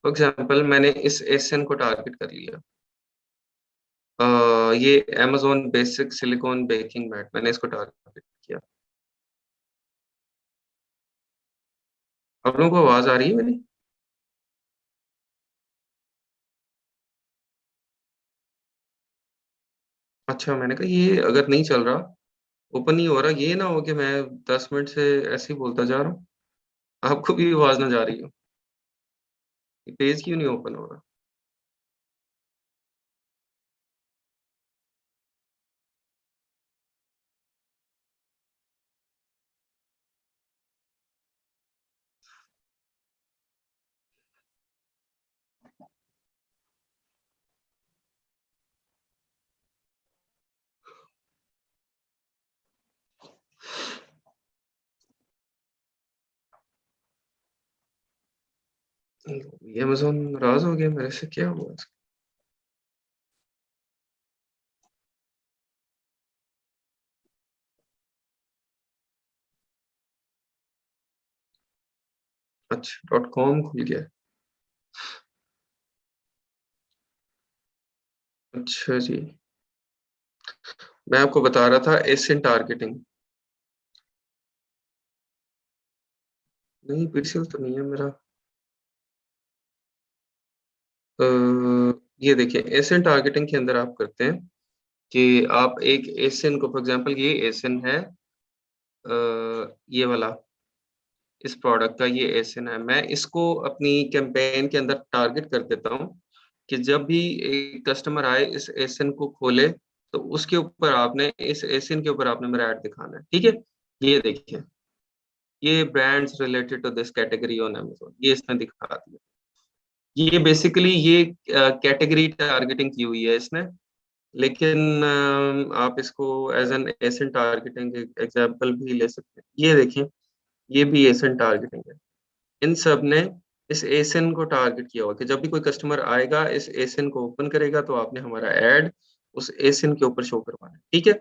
फॉर एग्जाम्पल, मैंने इस एसेंट को टारगेट कर लिया, ये Amazon basic silicone baking mat, मैंने इसको टारगेट किया। आप लोगों को आवाज आ रही है मेरी? अच्छा, मैंने कहा ये अगर नहीं चल रहा, ओपन नहीं हो रहा, ये ना हो कि मैं 10 मिनट से ऐसे ही बोलता जा रहा हूँ, आपको भी आवाज ना जा रही हो, पेज क्यों नहीं ओपन हो रहा? ये अमेज़न नाराज हो गया मेरे से, क्या हुआ? अच्छा, .com खुल गया। अच्छा जी, मैं आपको बता रहा था एसिन टारगेटिंग। नहीं, पीसीएल तो नहीं है मेरा। अ, ये देखिए, एसिन टारगेटिंग के अंदर आप करते हैं कि आप एक एसिन को, फॉर एग्जांपल ये एसिन है, ये वाला, इस प्रोडक्ट का ये एसिन है, मैं इसको अपनी कैंपेन के अंदर टारगेट कर देता हूँ कि जब भी एक कस्टमर आए इस एसिन को खोले, तो उसके ऊपर आपने, इस एसिन के ऊपर आपने मेरा ऐड दिखाना है, ठीक है? ये देखिए, ये brands related to this category on Amazon, ये इसने दिखा दिया। ये बेसिकली ये कैटेगरी टारगेटिंग की हुई है इसने, लेकिन आप इसको एज़ एन एसिन टारगेटिंग एग्जांपल भी ले सकते हैं। ये देखिए, ये भी एसिन टारगेटिंग है। इन सब ने इस एसिन को टारगेट किया हुआ कि जब भी कोई कस्टमर आएगा, इस एसिन को ओपन करेगा, तो आपने हमारा ऐड उस एसिन के ऊपर शो करवाना है, ठीक है?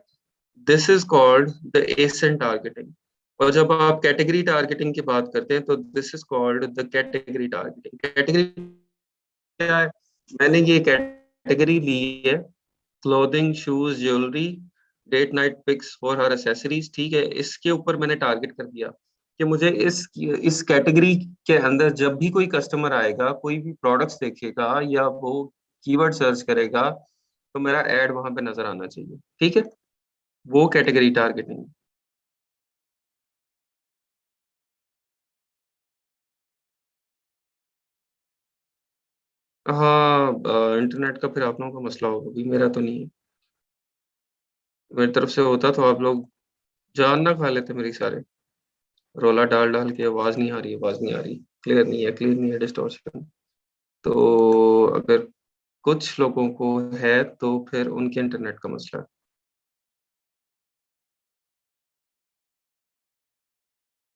This is called the ASIN targeting. और जब आप कैटेगरी टारगेटिंग की बात करते हैं, तो this is called the category targeting. Category क्या है? मैंने ये कैटेगरी ली है, clothing, shoes, jewellery, date night picks for her accessories, ठीक है? इसके ऊपर मैंने टारगेट कर दिया कि मुझे इस कैटेगरी के अंदर जब भी कोई कस्टमर आएगा, कोई भी प्रोडक्ट्स देखेगा या वो कीवर्ड सर्च करेगा, तो मेरा ऐड वहां पे नजर आना चाहिए, ठीक है? वो कैटेगरी टारगेटिंग। हाँ, इंटरनेट का फिर आप लोगों का मसला होगा, भी मेरा तो नहीं है। मेरी तरफ से होता तो आप लोग जान ना खा लेते मेरी सारे, रोला डाल डाल के आवाज नहीं आ रही, आवाज नहीं आ रही, क्लियर नहीं है, क्लियर नहीं है, डिस्टॉर्शन। तो अगर कुछ लोगों को है तो फिर उनके इंटरनेट का मसला है।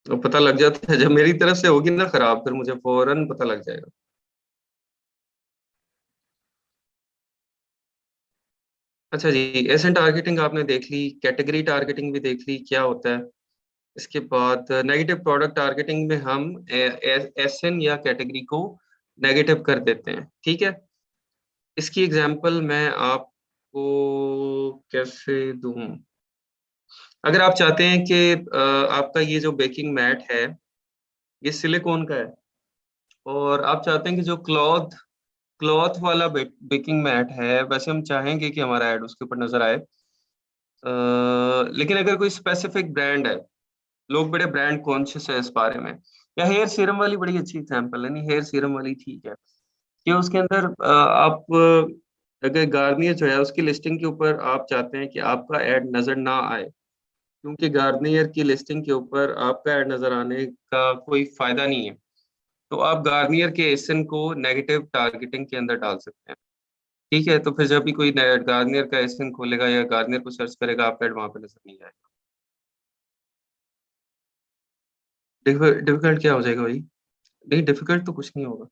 तो पता लग जाता है जब मेरी तरफ से होगी ना खराब, फिर मुझे फौरन पता लग जाएगा। अच्छा जी, एसएन टारगेटिंग आपने देख ली, कैटेगरी टारगेटिंग भी देख ली क्या होता है। इसके बाद नेगेटिव प्रोडक्ट टारगेटिंग में हम एसएन या कैटेगरी को नेगेटिव कर देते हैं, ठीक है? इसकी एग्जांपल मैं आपको कैसे दूं? अगर आप चाहते हैं कि आपका ये जो बेकिंग मैट है, ये सिलिकॉन का है, और आप चाहते हैं कि जो क्लॉथ क्लॉथ वाला बेकिंग मैट है, वैसे हम चाहेंगे कि हमारा ऐड उसके ऊपर नजर आए। लेकिन अगर कोई स्पेसिफिक ब्रांड है, लोग बड़े ब्रांड कॉन्शियस है इस बारे में, या हेयर सीरम वाली बड़ी अच्छी एग्जांपल है, नहीं हेयर सीरम वाली ठीक है, कि उसके अंदर आप अगर गार्नियर जो है उसकी लिस्टिंग के ऊपर आप चाहते हैं कि आपका ऐड नजर ना आए, क्योंकि गार्नियर की लिस्टिंग के ऊपर आपका ऐड नजर आने का कोई फायदा नहीं है, तो आप गार्नियर के एसन को नेगेटिव टारगेटिंग के अंदर डाल सकते हैं, ठीक है? तो फिर जब भी कोई गार्नियर का एसन खोलेगा या गार्नियर को सर्च करेगा, आपका ऐड वहां पे नजर नहीं आएगा। डिफिकल्ट क्या हो जाएगा भाई? नहीं, डिफिकल्ट तो कुछ नहीं होगा,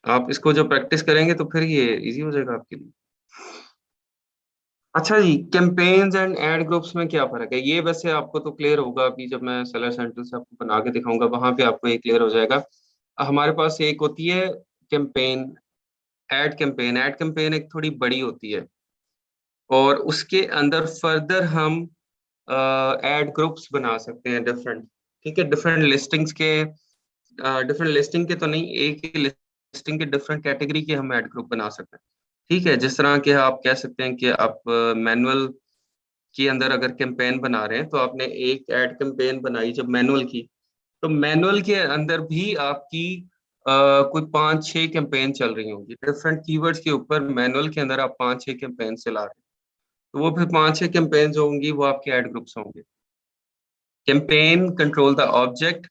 आप इसको जब प्रैक्टिस करेंगे तो फिर ये इजी हो जाएगा आपके लिए। अच्छा जी, कैंपेन्स एंड एड ग्रुप्स में क्या फर्क है? ये वैसे आपको तो क्लियर होगा, अभी जब मैं सेलर सेंटर से आपको बना के दिखाऊंगा, वहां पे आपको ये क्लियर हो जाएगा। हमारे पास एक होती है कैंपेन, ऐड कैंपेन एक थोड़ी बड़ी होती है और उसके अंदर फर्दर हम ऐड ग्रुप्स बना सकते हैं डिफरेंट। ठीक है, डिफरेंट लिस्टिंग के तो नहीं, एक ही लिस्टिंग के डिफरेंट कैटेगरी के हम ऐड ग्रुप बना सकते हैं। ठीक है, जिस तरह के आप कह सकते हैं कि आप मैनुअल के अंदर अगर कैंपेन बना रहे हैं तो आपने एक ऐड कैंपेन बनाई जब मैनुअल की, तो मैनुअल के अंदर भी आपकी कोई 5-6 कैंपेन चल रही होंगी डिफरेंट कीवर्ड्स के ऊपर। मैनुअल के अंदर आप 5-6 कैंपेन चला रहे हैं, तो वो फिर 5-6 कैंपेन जो होंगी वो आपके ऐड ग्रुप्स होंगे। Campaign control the object,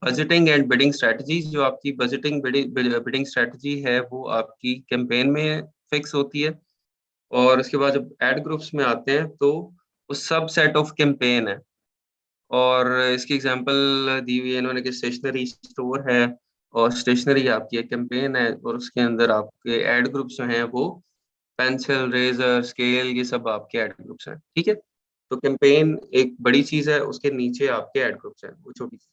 budgeting and bidding strategies. जो आपकी बजटिंग बिडिंग स्ट्रेटजी है वो आपकी कैंपेन में फिक्स होती है। और उसके बाद जब ऐड ग्रुप्स में आते हैं तो वो सब सेट ऑफ कैंपेन है। और इसकी एग्जांपल दी हुई है इन्होंने कि स्टेशनरी स्टोर है और स्टेशनरी आपकी एक कैंपेन है और उसके अंदर आपके ऐड ग्रुप्स जो हैं वो पेंसिल, रेजर, स्केल, ये सब आपके ऐड ग्रुप्स हैं। ठीक है, तो कैंपेन एक बड़ी चीज है, उसके नीचे आपके ऐड ग्रुप्स हैं, वो छोटी चीज।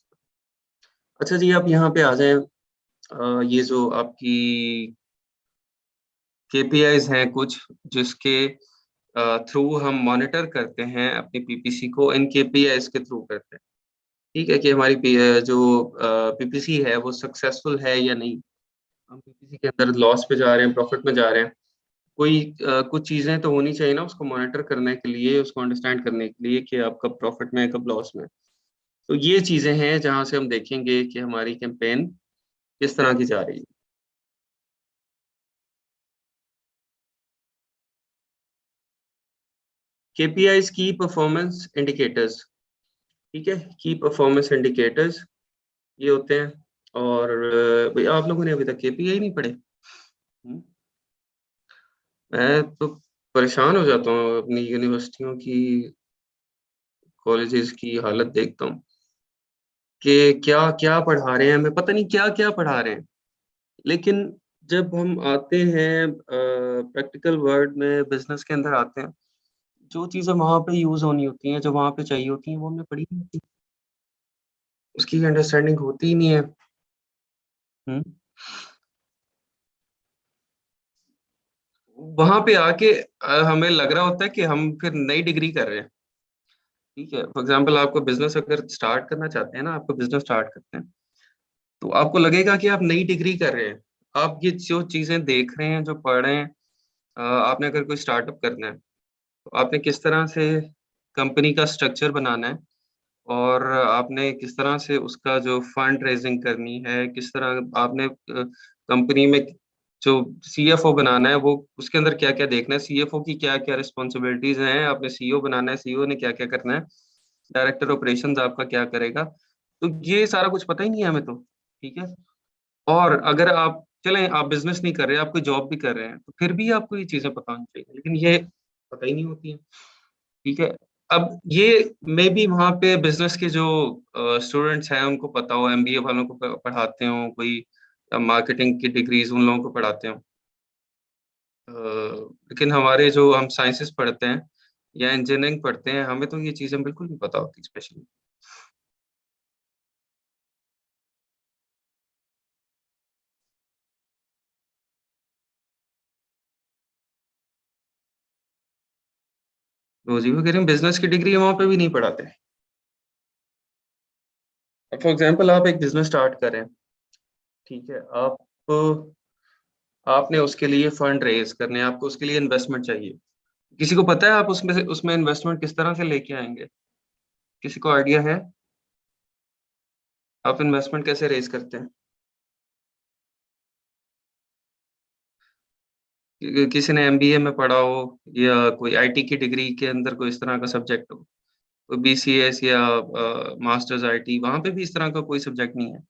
अच्छा जी, आप यहाँ पे आ जाएं। ये जो आपकी केपीआईज हैं कुछ, जिसके थ्रू हम मॉनिटर करते हैं अपनी पीपीसी को, इन केपीआईज के थ्रू करते हैं। ठीक है, कि हमारी जो पीपीसी है वो सक्सेसफुल है या नहीं, हम पीपीसी के अंदर लॉस पे जा रहे हैं, प्रॉफिट में जा रहे हैं। कोई कुछ चीजें तो होनी चाहिए ना उसको मॉनिटर करने के लिए, उसको अंडरस्टैंड करने के लिए कि आप कब प्रॉफिट में है, कब लॉस में है। तो ये चीजें हैं जहां से हम देखेंगे कि हमारी कैंपेन किस तरह की जा रही है। केपीआईज की परफॉर्मेंस इंडिकेटर्स। ठीक है, की परफॉर्मेंस इंडिकेटर्स ये होते हैं। और भैया आप लोगों ने अभी तक केपीआई नहीं पढ़े? मैं तो परेशान हो जाता हूँ अपनी यूनिवर्सिटियों की, कॉलेजेस की हालत देखता हूँ कि क्या क्या पढ़ा रहे हैं, हमें पता नहीं क्या क्या पढ़ा रहे हैं। लेकिन जब हम आते हैं प्रैक्टिकल वर्ल्ड में, बिजनेस के अंदर आते हैं, जो चीज़ें वहाँ पे यूज होनी होती हैं, जो वहाँ पे चाहिए होती हैं, वो हमने पढ़ी नहीं होती, उसकी अंडरस्टैंडिंग होती ही नहीं है। हम्म। वहां पे आके हमें लग रहा होता है कि हम फिर नई डिग्री कर रहे हैं। ठीक है, फॉर एग्जाम्पल आपको बिजनेस अगर स्टार्ट करना चाहते हैं ना, आपको बिजनेस स्टार्ट करते हैं तो आपको लगेगा कि आप नई डिग्री कर रहे हैं। आप ये जो चीजें देख रहे हैं, जो पढ़ रहे हैं, आपने अगर कोई स्टार्टअप करना है तो आपने किस तरह से कंपनी का स्ट्रक्चर बनाना है, और आपने किस तरह से उसका जो फंड रेजिंग करनी है, किस तरह आपने कंपनी में जो सीएफओ बनाना है, वो उसके अंदर क्या क्या देखना है, सीएफओ की क्या क्या रिस्पॉन्सिबिलिटीज हैं, आपने सीईओ बनाना है, सीईओ ने क्या क्या करना है, डायरेक्टर ऑपरेशंस आपका क्या करेगा। तो ये सारा कुछ पता ही नहीं है हमें तो। ठीक है, और अगर आप चलें आप बिजनेस नहीं कर रहे, आप कोई जॉब भी कर रहे हैं, तो फिर भी आपको ये चीजें पता होनी चाहिए, लेकिन ये पता ही नहीं होती है। ठीक है, अब ये मे बी वहाँ पे बिजनेस के जो स्टूडेंट्स हैं उनको पता हो, एमबीए वालों को पढ़ाते हो, कोई मार्केटिंग की डिग्रीज उन लोगों को पढ़ाते हो। लेकिन हमारे जो हम साइंसेस पढ़ते हैं या इंजीनियरिंग पढ़ते हैं, हमें तो ये चीजें बिल्कुल नहीं पता होती स्पेशली। तो जी वो कह रहे हैं बिजनेस की डिग्री वहाँ पे भी नहीं पढ़ाते। फॉर एग्जाम्पल आप एक बिजनेस स्टार्ट करें, ठीक है, आपने उसके लिए फंड रेज करने हैं, आपको उसके लिए इन्वेस्टमेंट चाहिए। किसी को पता है आप उसमें इन्वेस्टमेंट किस तरह से लेके आएंगे? किसी को आइडिया है आप इन्वेस्टमेंट कैसे रेज करते हैं? किसी ने एमबीए में पढ़ा हो या कोई आईटी की डिग्री के अंदर कोई इस तरह का सब्जेक्ट हो, कोई बीसीएस या मास्टर्स आईटी, वहां पे भी इस तरह का कोई सब्जेक्ट नहीं है।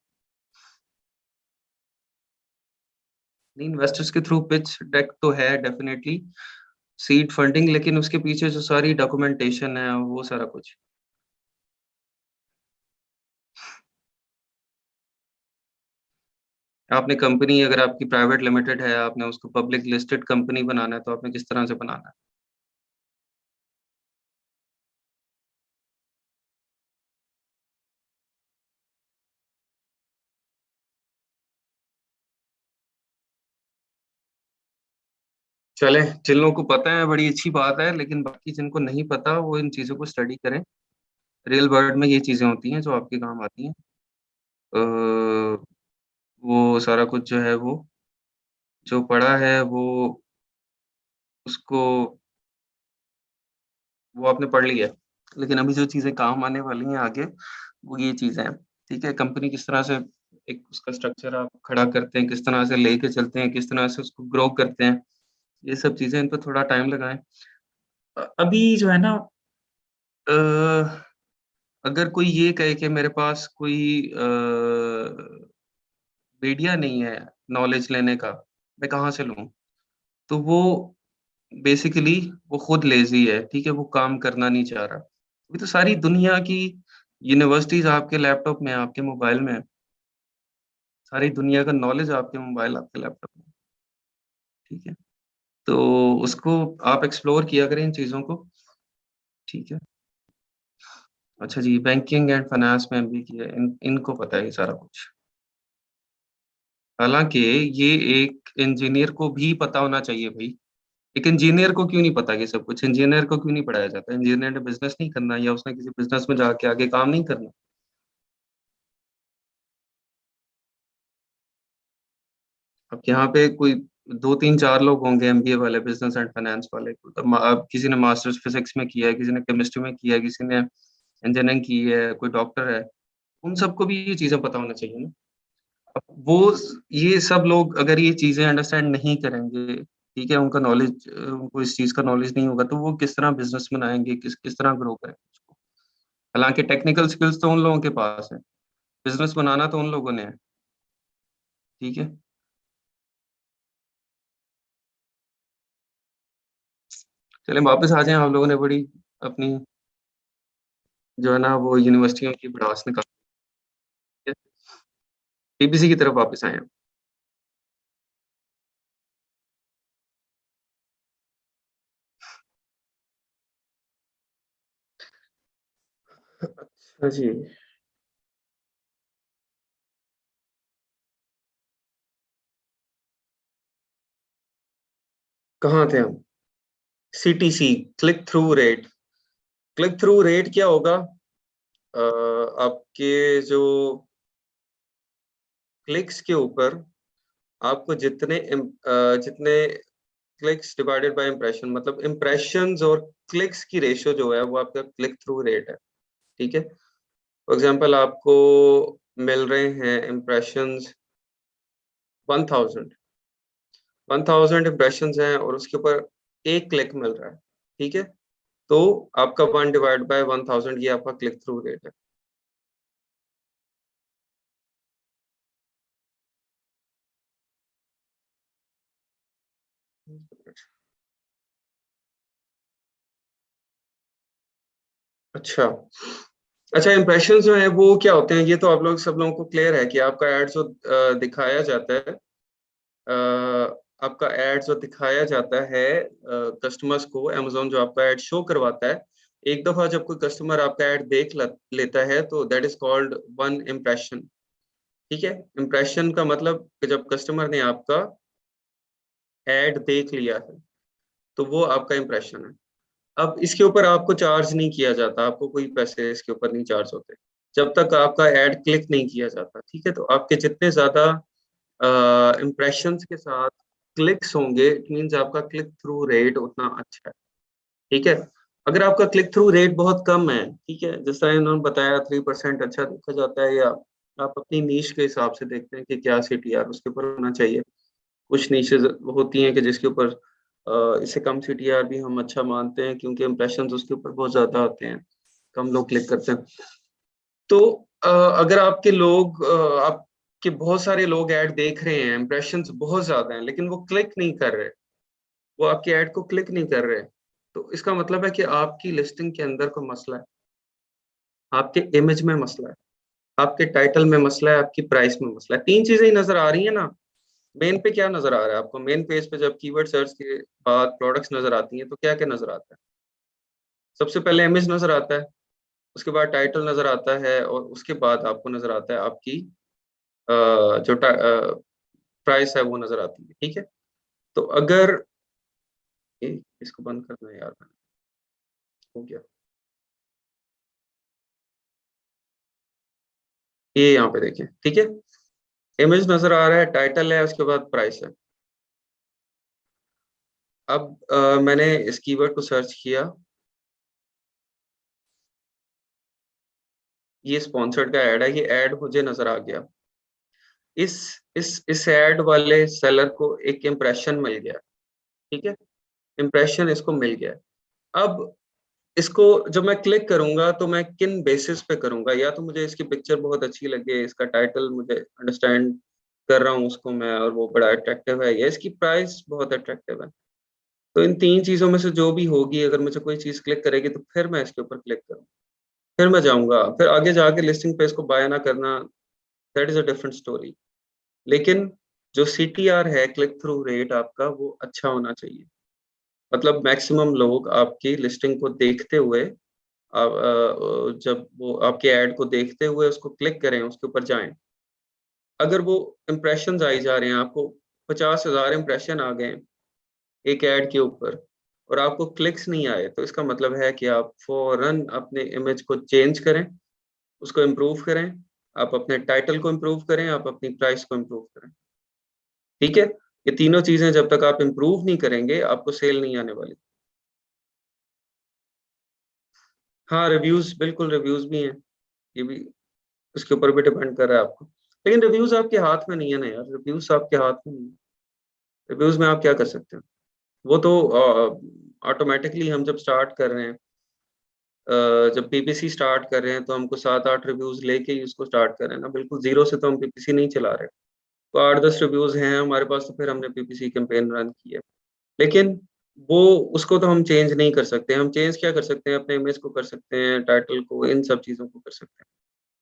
नहीं, इन्वेस्टर्स के थ्रू पिच डेक तो है डेफिनेटली, सीड फंडिंग, लेकिन उसके पीछे जो सारी डॉक्यूमेंटेशन है वो सारा कुछ। आपने कंपनी, अगर आपकी प्राइवेट लिमिटेड है, आपने उसको पब्लिक लिस्टेड कंपनी बनाना है, तो आपने किस तरह से बनाना है? चले, जिन लोगों को पता है बड़ी अच्छी बात है, लेकिन बाकी जिनको नहीं पता वो इन चीज़ों को स्टडी करें। रियल वर्ल्ड में ये चीज़ें होती हैं जो आपके काम आती हैं। वो सारा कुछ जो है वो जो पढ़ा है उसको वो आपने पढ़ लिया है। लेकिन अभी जो चीज़ें काम आने वाली हैं आगे, वो ये चीज़ें हैं, ठीक है? कंपनी किस तरह से एक उसका स्ट्रक्चर आप खड़ा करते हैं, किस तरह से लेके चलते हैं, किस तरह से उसको ग्रो करते हैं, ये सब चीज़ें इन पे थोड़ा टाइम लगाएँ। अभी जो है ना अ, अगर कोई ये कहे कि मेरे पास कोई मीडिया नहीं है नॉलेज लेने का, मैं कहाँ से लूँ? तो वो बेसिकली वो खुद लेज़ी है, ठीक है? वो काम करना नहीं चाह रहा। अभी तो सारी दुनिया की यूनिवर्सिटीज़ आपके लैपटॉप में है, आपके मोबाइल में है। सारी दुनिया का नॉलेज आपके मोबाइल, आपके लैपटॉप में, ठीक है? तो उसको आप एक्सप्लोर किया करें इन चीज़ों को, ठीक है? अच्छा जी, बैंकिंग एंड फाइनेंस में एमबीए किया है, इनको पता है ये सारा कुछ। हालाँकि ये एक इंजीनियर को भी पता होना चाहिए भई। एक इंजीनियर को क्यों नहीं पता ये सब कुछ? इंजीनियर को क्यों नहीं पढ़ाया जाता? इंजीनियर ने बिज़नेस नहीं करना या उसने किसी बिज़नेस में जाके आगे काम नहीं करना? अब यहाँ पे कोई 2, 3, 4 लोग होंगे एमबीए वाले, बिज़नेस एंड फाइनेंस वाले। तो अब किसी ने मास्टर्स फिज़िक्स में किया है, किसी ने केमिस्ट्री में किया है, किसी ने इंजीनियरिंग की है, कोई डॉक्टर है। उन सबको भी ये चीज़ें पता होना चाहिए ना। अब ये सब लोग अगर ये चीज़ें अंडरस्टैंड नहीं करेंगे, ठीक है, उनका नॉलेज उनको इस चीज़ का नॉलेज नहीं होगा, तो वो किस तरह बिज़नेस बनाएँगे, किस किस तरह ग्रो करेंगे उसको। हालाँकि टेक्निकल स्किल्स तो उन लोगों के पास है, बिज़नेस बनाना तो उन लोगों ने है, ठीक है? चलें वापस आ जाएँ, आप लोगों ने बड़ी अपनी जो है ना वो यूनिवर्सिटियों की भड़ास निकाली है। पीपीसी की तरफ वापस आएँ हम। अच्छा जी, कहाँ थे हम? CTC, click through rate. Click through rate क्या होगा? आपके जो क्लिक्स के ऊपर आपको जितने क्लिक्स डिवाइडेड बाय इम्प्रेशन, मतलब इम्प्रेशंस और क्लिक्स की रेशियो जो है वो आपका क्लिक थ्रू रेट है, ठीक है? फॉर एग्जांपल आपको मिल रहे हैं इम्प्रेशंस 1000 1000 इम्प्रेशंस हैं और उसके ऊपर 1 क्लिक मिल रहा है, ठीक है? तो आपका 1 डिवाइड बाय 1000 ये आपका क्लिक थ्रू रेट है। अच्छा। अच्छा, इम्प्रेशंस जो हैं वो क्या होते हैं? ये तो आप लोग सब लोगों को क्लियर है कि आपका एड जो दिखाया जाता है आपका एड जो दिखाया जाता है कस्टमर्स को, अमेज़न जो आपका एड शो करवाता है, एक दफ़ा जब कोई कस्टमर आपका एड देख ल लेता है तो that is called one impression, ठीक है? इम्प्रेशन का मतलब कि जब कस्टमर ने आपका एड देख लिया है, तो वो आपका इम्प्रेशन है। अब इसके ऊपर आपको चार्ज नहीं किया जाता, आपको कोई पैसे इसके ऊपर नहीं चार्ज होते, जब तक आपका एड क्लिक नहीं किया जाता, ठीक है? तो आपके जितने ज़्यादा इम्प्रेशंस के साथ क्लिक्स होंगे, इट मीन्स आपका क्लिक थ्रू रेट उतना अच्छा है, ठीक है? अगर आपका क्लिक थ्रू रेट बहुत कम है, ठीक है? जिस तरह इन्होंने बताया 3% अच्छा देखा जाता है, या आप अपनी नीश के हिसाब से देखते हैं कि क्या सीटीआर उसके ऊपर होना चाहिए। कुछ नीशेज़ होती हैं कि जिसके ऊपर इससे कम सीटीआर भी हम अच्छा मानते हैं क्योंकि इम्प्रेशंस उसके ऊपर बहुत ज़्यादा आते हैं, कम लोग क्लिक करते हैं। तो अगर आपके बहुत सारे लोग ऐड देख रहे हैं, इम्प्रेशंस बहुत ज़्यादा हैं, लेकिन वो क्लिक नहीं कर रहे, वो आपकी ऐड को क्लिक नहीं कर रहे, तो इसका मतलब है कि आपकी लिस्टिंग के अंदर कोई मसला है, आपके इमेज में मसला है, आपके टाइटल में मसला है, आपकी प्राइस में मसला है। 3 चीज़ें ही नज़र आ रही हैं ना। मेन पे क्या नज़र आ रहा है आपको? मेन पेज पे जब कीवर्ड सर्च के बाद प्रोडक्ट्स नज़र आती हैं, तो क्या-क्या नज़र आता है? सबसे पहले इमेज नज़र आता है, उसके बाद टाइटल नज़र आता है और उसके बाद आपको नज़र आता है आपकी अ, जो प्राइस है वो नज़र आती है, ठीक है? तो अगर इसको बंद करना है यार, हो गया। ये यहाँ पे देखिए, ठीक है, इमेज नजर आ रहा है, टाइटल है, उसके बाद प्राइस है। अब मैंने इस कीवर्ड को सर्च किया, ये स्पॉन्सर्ड का ऐड है, ये ऐड मुझे नजर आ गया। इस ऐड वाले सेलर को एक इम्प्रेशन मिल गया, ठीक है, इम्प्रेशन इसको मिल गया। अब इसको जब मैं क्लिक करूंगा तो मैं किन बेसिस पे करूंगा, या तो मुझे इसकी पिक्चर बहुत अच्छी लगे, इसका टाइटल मुझे अंडरस्टैंड कर रहा हूँ उसको मैं, और वो बड़ा अट्रैक्टिव है, या इसकी प्राइस बहुत अट्रैक्टिव है। तो इन 3 चीजों में से जो भी होगी, अगर मुझे कोई चीज क्लिक करेगी तो फिर मैं इसके ऊपर क्लिक करूँ, फिर मैं जाऊंगा, फिर आगे जाके लिस्टिंग पे इसको बाय ना करना, that is a different story. लेकिन जो CTR है, क्लिक थ्रू रेट आपका, वो अच्छा होना चाहिए। मतलब मैक्सिमम लोग आपकी लिस्टिंग को देखते हुए, जब वो आपके ऐड को देखते हुए उसको क्लिक करें, उसके ऊपर जाएं। अगर वो इम्प्रेशंस आई जा रहे हैं, आपको 50,000 इम्प्रेशन आ गए एक ऐड के ऊपर और आपको क्लिक्स नहीं आए, तो इसका मतलब है कि आप फौरन अपने इमेज को चेंज करें, उसको इम्प्रूव करें, आप अपने टाइटल को इम्प्रूव करें, आप अपनी प्राइस को इम्प्रूव करें, ठीक है। ये तीनों चीजें जब तक आप इम्प्रूव नहीं करेंगे, आपको सेल नहीं आने वाली। हाँ, रिव्यूज, बिल्कुल रिव्यूज भी हैं, ये भी उसके ऊपर भी डिपेंड कर रहा है आपको। लेकिन रिव्यूज आपके हाथ में नहीं है ना यार, रिव्यूज आपके हाथ में नहीं है। रिव्यूज में आप क्या कर सकते हैं, वो तो ऑटोमेटिकली हम जब स्टार्ट कर रहे हैं, जब PPC स्टार्ट कर रहे हैं, तो हमको 7-8 रिव्यूज लेके ही उसको स्टार्ट कर रहे हैं ना, बिल्कुल जीरो से तो हम PPC नहीं चला रहे। तो 8-10 रिव्यूज हैं हमारे पास, तो फिर हमने PPC कैंपेन रन की है। लेकिन वो, उसको तो हम चेंज नहीं कर सकते। हम चेंज क्या कर सकते हैं, अपने इमेज को कर सकते हैं, टाइटल को, इन सब चीजों को कर सकते हैं,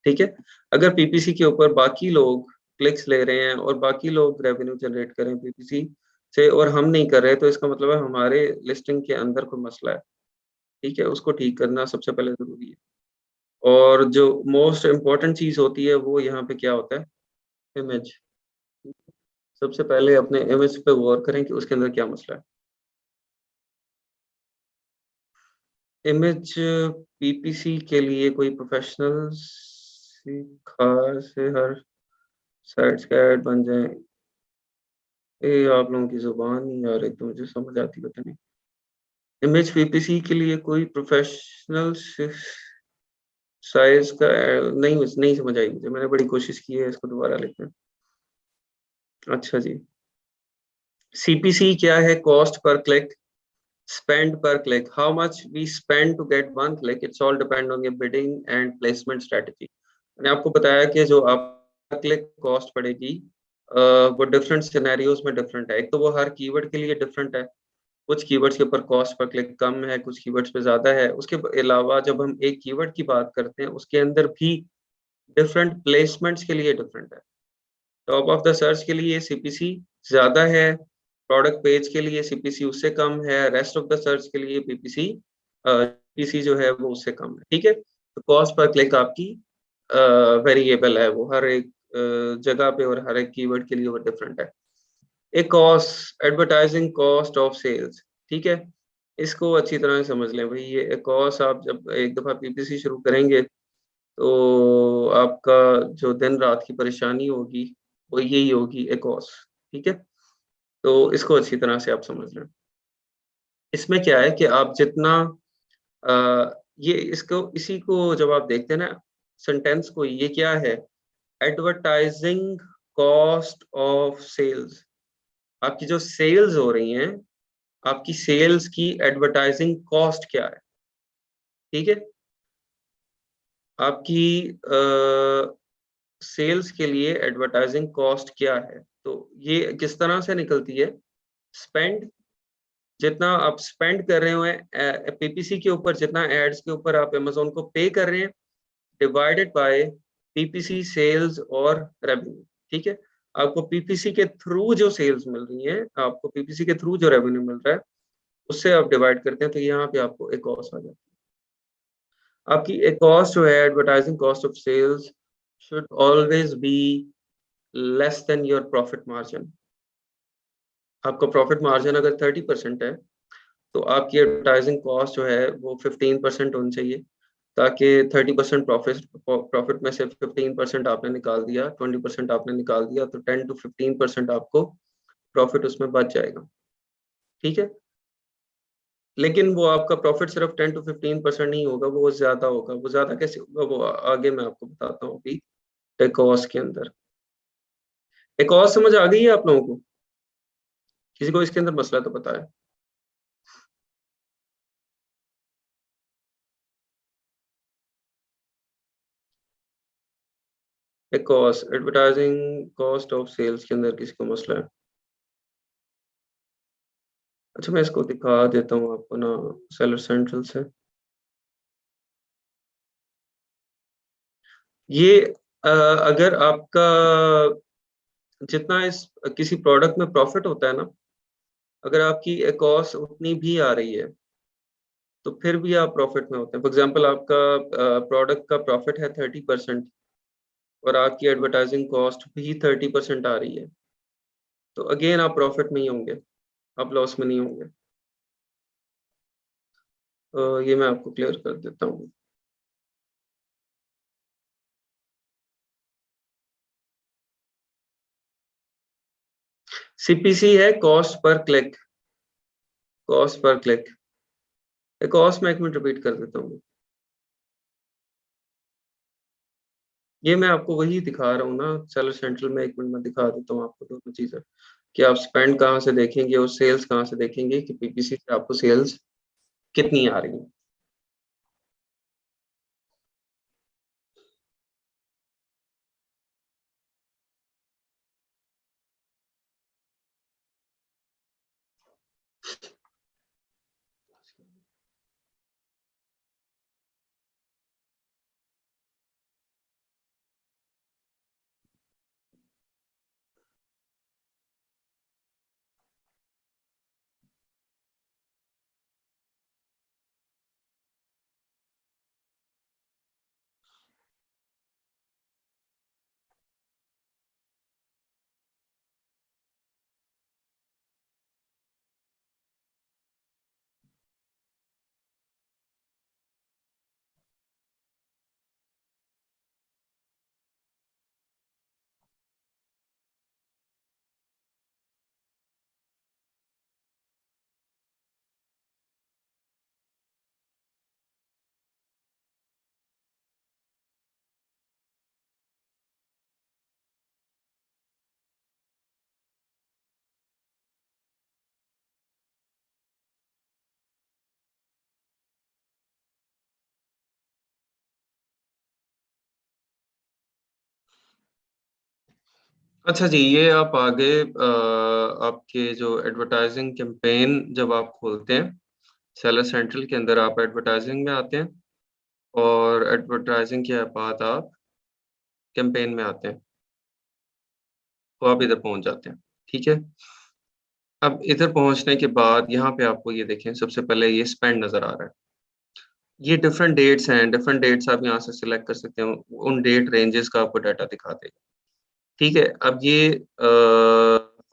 ठीक है। अगर PPC के ऊपर बाकी लोग क्लिक्स ले रहे हैं और बाकी लोग रेवेन्यू जनरेट कर रहे हैं PPC से, और हम नहीं कर रहे, तो इसका मतलब है हमारे लिस्टिंग के अंदर कोई मसला है, ठीक है। उसको ठीक करना सबसे पहले जरूरी है। और जो मोस्ट इम्पोर्टेंट चीज होती है, वो यहाँ पे क्या होता है, इमेज। सबसे पहले अपने इमेज पे गौर करें कि उसके अंदर क्या मसला है। इमेज PPC के लिए कोई प्रोफेशनल से हर साइट्स का ऐड बन जाए, ये आप लोगों की जुबान नहीं यार, एक तो मुझे समझ आती पता नहीं। इमेज PPC के लिए कोई प्रोफेशनल साइज का नहीं, नहीं समझ आई मुझे, मैंने बड़ी कोशिश की है इसको दोबारा लिखने। अच्छा जी, CPC क्या है, cost per click, spend per click, how much we spend to get one click, it's all depend on your bidding and placement strategy। मैंने आपको बताया कि जो आप क्लिक कॉस्ट पड़ेगी, वो डिफरेंट सिनेरियोज में डिफरेंट है। एक तो वो हर कीवर्ड के लिए डिफरेंट है, कुछ कीवर्ड्स के ऊपर कॉस्ट पर क्लिक कम है, कुछ कीवर्ड्स पे ज्यादा है। उसके अलावा जब हम एक कीवर्ड की बात करते हैं, उसके अंदर भी डिफरेंट प्लेसमेंट्स के लिए डिफरेंट है। टॉप ऑफ द सर्च के लिए CPC ज्यादा है, प्रोडक्ट पेज के लिए CPC उससे कम है, रेस्ट ऑफ द सर्च के लिए PPC जो है वो उससे कम है, ठीक है। तो कॉस्ट पर क्लिक आपकी वेरिएबल है, वो हर एक जगह पे और हर एक कीवर्ड के लिए वो डिफरेंट है। ACoS, advertising cost of sales, ठीक है। इसको अच्छी तरह से समझ लें भाई, ये कॉस्ट आप जब एक दफा PPC शुरू करेंगे, तो आपका जो दिन रात की परेशानी होगी, वो यही होगी, एक कॉस्ट, ठीक है। तो इसको अच्छी तरह से आप समझ लें। इसमें क्या है कि आप जितना ये इसको, इसी को जब आप देखते हैं ना सेंटेंस को, ये क्या है, एडवर्टाइजिंग कॉस्ट ऑफ सेल्स। आपकी जो सेल्स हो रही हैं, आपकी सेल्स की एडवर्टाइजिंग कॉस्ट क्या है, ठीक है। आपकी सेल्स के लिए एडवर्टाइजिंग कॉस्ट क्या है, तो ये किस तरह से निकलती है, स्पेंड, जितना आप स्पेंड कर रहे हो PPC के ऊपर, जितना एड्स के ऊपर आप अमेज़न को पे कर रहे हैं, डिवाइडेड बाय PPC सेल्स और रेवेन्यू, ठीक है। आपको PPC के थ्रू जो सेल्स मिल रही है, आपको PPC के थ्रू जो रेवेन्यू मिल रहा है, उससे आप डिवाइड करते हैं, तो यहाँ पे आपको एक कॉस्ट आ जाती है। आपकी एक कॉस्ट जो है, advertising cost of sales should always be less than your profit margin. आपका प्रॉफिट मार्जिन अगर 30% है, तो आपकी एडवर्टाइजिंग कॉस्ट जो है वो 15% होनी चाहिए, ताकि 30% प्रॉफिट में से 15% आपने निकाल दिया, 20% आपने निकाल दिया, तो 10 to 15% आपको प्रॉफिट उसमें बच जाएगा। ठीक है, लेकिन वो आपका प्रॉफिट सिर्फ 10 to 15% नहीं होगा, वो ज्यादा होगा। वो ज्यादा कैसे होगा, वो आगे मैं आपको बताता हूँ अभी टेकॉस के अंदर। टेकॉस समझ आ गई है आप लोगों को? किसी को इसके अंदर मसला तो पता है? Cost, advertising cost of sales के अंदर किसी को मसला है? अच्छा, मैं इसको दिखा देता हूँ आपको ना, सेलर सेंट्रल से। ये अगर आपका जितना इस किसी प्रोडक्ट में प्रॉफिट होता है ना, अगर आपकी कॉस्ट उतनी भी आ रही है तो फिर भी आप प्रॉफिट में होते हैं। फॉर एग्जांपल, आपका प्रोडक्ट का प्रॉफिट है 30% और आपकी एडवर्टाइजिंग कॉस्ट भी 30% आ रही है, तो अगेन आप प्रॉफिट में ही होंगे, आप लॉस में नहीं होंगे। ये मैं आपको क्लियर कर देता हूँ। सीपीसी है cost per click, cost per click. Cost में 1 मिनट रिपीट कर देता हूँ। ये मैं आपको वही दिखा रहा हूँ ना, सेलर सेंट्रल में 1 मिनट में दिखा देता हूँ आपको दोनों चीजें, कि आप स्पेंड कहाँ से देखेंगे और सेल्स कहाँ से देखेंगे, कि पीपीसी से आपको सेल्स कितनी आ रही है। अच्छा जी, ये आप आगे आपके जो एडवर्टाइजिंग कैंपेन जब आप खोलते हैं सेलर सेंट्रल के अंदर, आप एडवर्टाइजिंग में आते हैं और एडवर्टाइजिंग के बाद आप कैंपेन में आते हैं, तो आप इधर पहुंच जाते हैं। ठीक है, अब इधर पहुंचने के बाद यहाँ पे आपको ये देखें, सबसे पहले ये स्पेंड नजर आ रहा है। ये डिफरेंट डेट्स हैं, डिफरेंट डेट्स आप यहाँ से सिलेक्ट कर सकते हैं, उन डेट रेंजेस का आपको डाटा दिखा देगा। ठीक है, अब ये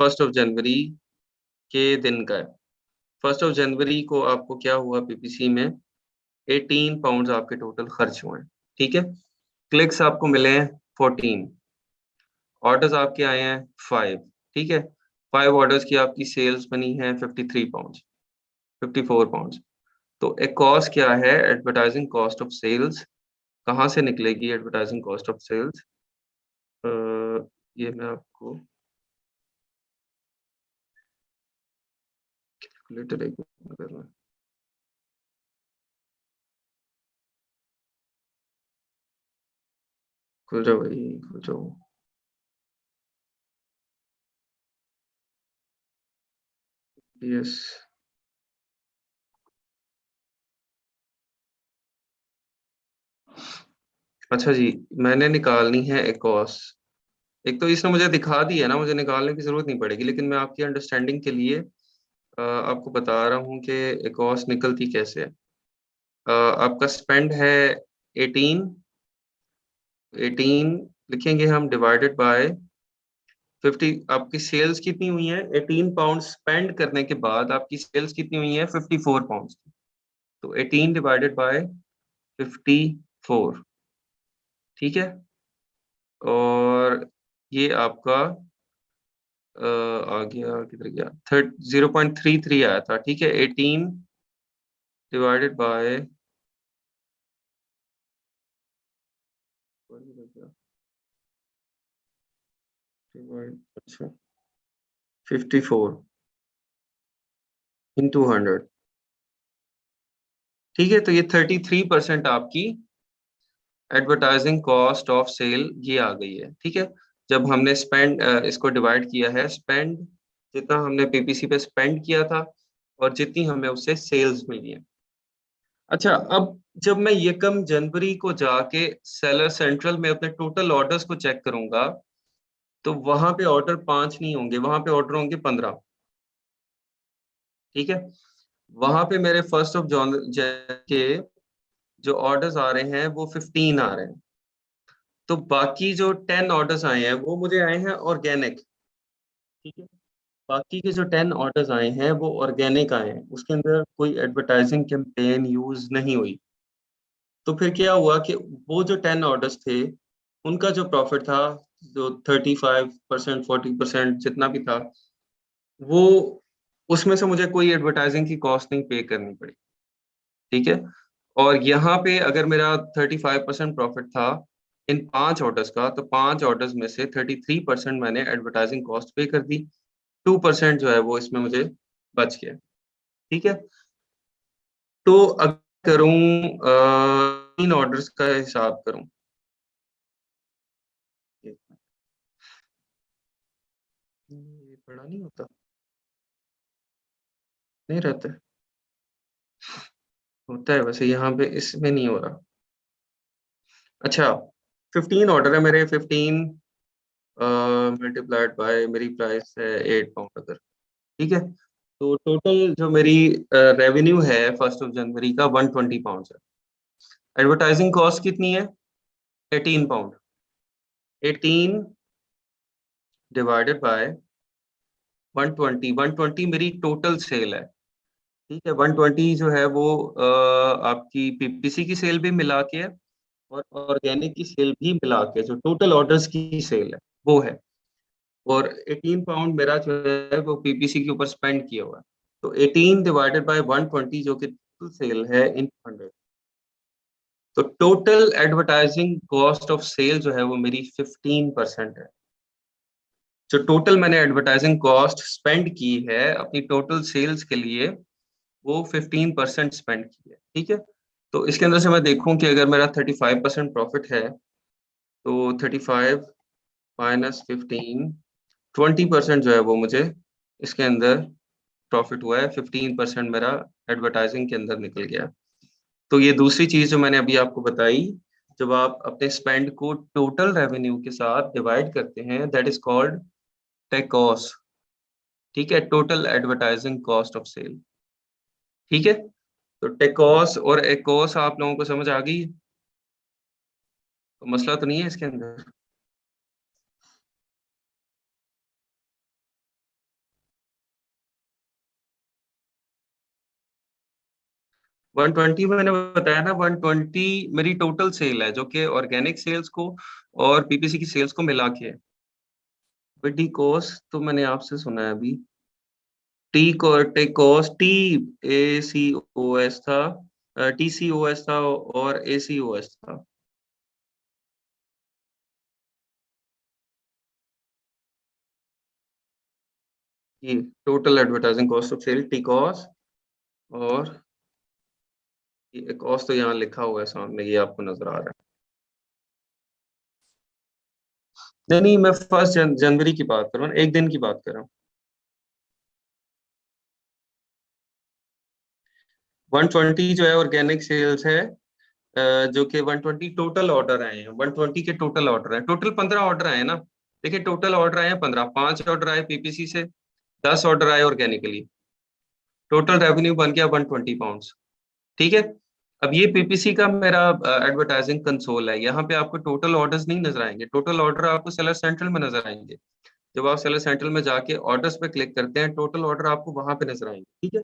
1 जनवरी के दिन का है। 1 जनवरी को आपको क्या हुआ, पीपीसी में 18 पाउंड आपके टोटल खर्च हुए हैं। ठीक है, क्लिक्स आपको मिले हैं 14, ऑर्डर्स आपके आए हैं 5। ठीक है, 5 ऑर्डर्स की आपकी सेल्स बनी है 53 पाउंड, 54 पाउंड। तो एक कॉस्ट क्या है, एडवर्टाइजिंग कॉस्ट ऑफ सेल्स कहाँ से निकलेगी? एडवर्टाइजिंग कॉस्ट ऑफ सेल्स, ये मैं आपको कैलकुलेटर एक मिनट करना है। खुल जाओ भाई, खुल जाओ। यस, अच्छा जी, मैंने निकालनी है एकॉस। एक तो इसने मुझे दिखा दी है ना, मुझे निकालने की जरूरत नहीं पड़ेगी, लेकिन मैं आपकी अंडरस्टैंडिंग के लिए आपको बता रहा हूँ कि एकॉस निकलती कैसे है। आपका स्पेंड है 18, 18 लिखेंगे हम डिवाइडेड बाय 50 आपकी सेल्स कितनी हुई है? 18 पाउंड स्पेंड करने के बाद आपकी सेल्स कितनी हुई है? 54 पाउंड। तो 18 डिवाइडेड बाय 54, ठीक है। और ये आपका आ गया, किधर गया? 0.33 आया था, ठीक है। 18 डिवाइडेड बाय, अच्छा, 54 इंटू 100, ठीक है। तो ये 33% आपकी एडवर्टाइजिंग कॉस्ट ऑफ सेल ये आ गई है, ठीक है। जब हमने स्पेंड इसको डिवाइड किया है, स्पेंड जितना हमने पीपीसी पे स्पेंड किया था और जितनी हमें उससे सेल्स मिली है। अच्छा, अब जब मैं यकम जनवरी को जाके सेलर सेंट्रल में अपने टोटल ऑर्डर्स को चेक करूंगा, तो वहां पे ऑर्डर 5 नहीं होंगे, वहां पे ऑर्डर होंगे 15, ठीक है। वहां पे मेरे फर्स्ट ऑफ जॉन के जो ऑर्डर्स आ रहे हैं वो 15 आ रहे हैं। तो बाकी जो 10 ऑर्डर्स आए हैं वो मुझे आए हैं ऑर्गेनिक, ठीक है। बाकी के जो 10 ऑर्डर्स आए हैं वो ऑर्गेनिक आए हैं, उसके अंदर कोई एडवर्टाइजिंग कैंपेन यूज नहीं हुई। तो फिर क्या हुआ कि वो जो 10 ऑर्डर्स थे उनका जो प्रॉफिट था, जो 35%, 40% जितना भी था, वो उसमें से मुझे कोई एडवर्टाइजिंग की कॉस्ट नहीं पे करनी पड़ी, ठीक है। और यहाँ पे अगर मेरा 35% प्रॉफिट था इन 5 ऑर्डर्स का, तो 5 ऑर्डर्स में से 33% मैंने एडवर्टाइजिंग कॉस्ट पे कर दी, 2% जो है वो इसमें मुझे बच गया, ठीक है। तो अगर करूं 3 ऑर्डर्स का हिसाब करूं, ये बड़ा नहीं होता, नहीं रहता है। होता है वैसे, यहाँ पे इसमें नहीं हो रहा। अच्छा, 15 ऑर्डर है मेरे, 15 मल्टीप्लाइड बाय मेरी प्राइस है 8 पाउंड अगर, ठीक है। तो टोटल जो मेरी रेवेन्यू है फर्स्ट ऑफ जनवरी का 120 पाउंड है। एडवर्टाइजिंग कॉस्ट कितनी है? 18 पाउंड। 18 डिवाइडेड बाय 120, 120 मेरी टोटल सेल है, ठीक है। 120 जो है वो आपकी पीपीसी की सेल भी मिला के है और ऑर्गेनिक की सेल भी मिला के, जो टोटल ऑर्डर्स की सेल है वो है। और 18 पाउंड मेरा जो है वो पीपीसी के ऊपर स्पेंड किया हुआ है। तो 18 डिवाइडेड बाय 120 जो कि टोटल सेल है इन 100, तो total advertising cost of sale जो है वो मेरी 15% है। जो टोटल मैंने एडवर्टाइजिंग कॉस्ट स्पेंड की है अपनी टोटल सेल्स के लिए, वो 15% स्पेंड की है, ठीक है। तो इसके अंदर से मैं देखूं कि अगर मेरा 35% प्रॉफिट है, तो 35 माइनस 15, 20% जो है वो मुझे इसके अंदर प्रॉफिट हुआ है, 15% मेरा एडवर्टाइजिंग के अंदर निकल गया। तो ये दूसरी चीज जो मैंने अभी आपको बताई, जब आप अपने स्पेंड को टोटल रेवेन्यू के साथ डिवाइड करते हैं, दैट इज कॉल्ड टेकॉस, ठीक है, total advertising cost of sale, ठीक है। तो टेकॉस और एकॉस आप लोगों को समझ आ गई? तो मसला तो नहीं है इसके अंदर। 120 मैंने बताया ना, 120 मेरी टोटल सेल है जो कि ऑर्गेनिक सेल्स को और पीपीसी की सेल्स को मिला के है। डी कॉस तो मैंने आपसे सुना है अभी, टी को TACOS, T A C O S था, टी सी ओ एस था और ए सी ओ एस था। ये total advertising cost of sale T COS, और ये कॉस्ट तो यहाँ लिखा हुआ है सामने, ये आपको नजर आ रहा है। नहीं नहीं, मैं फर्स्ट जनवरी की बात कर रहा हूँ, एक दिन की बात कर रहा हूँ। 120 जो है ऑर्गेनिक सेल्स है, जो कि 120 टोटल ऑर्डर आए हैं, 120 के टोटल ऑर्डर हैं, टोटल 15 ऑर्डर आए हैं ना। देखिए टोटल ऑर्डर आए हैं 15, 5 ऑर्डर आए पीपीसी से, 10 ऑर्डर आए ऑर्गेनिकली, टोटल रेवेन्यू बन गया 120 पाउंड, ठीक है। अब ये पीपीसी का मेरा एडवर्टाइजिंग कंसोल है, यहाँ पे आपको टोटल ऑर्डर्स नहीं नजर आएंगे, टोटल ऑर्डर आपको सेलर सेंट्रल में नजर आएंगे। जब आप सेलर सेंट्रल में जाके ऑर्डर्स पे क्लिक करते हैं, टोटल ऑर्डर आपको वहां पे नजर आएंगे, ठीक है।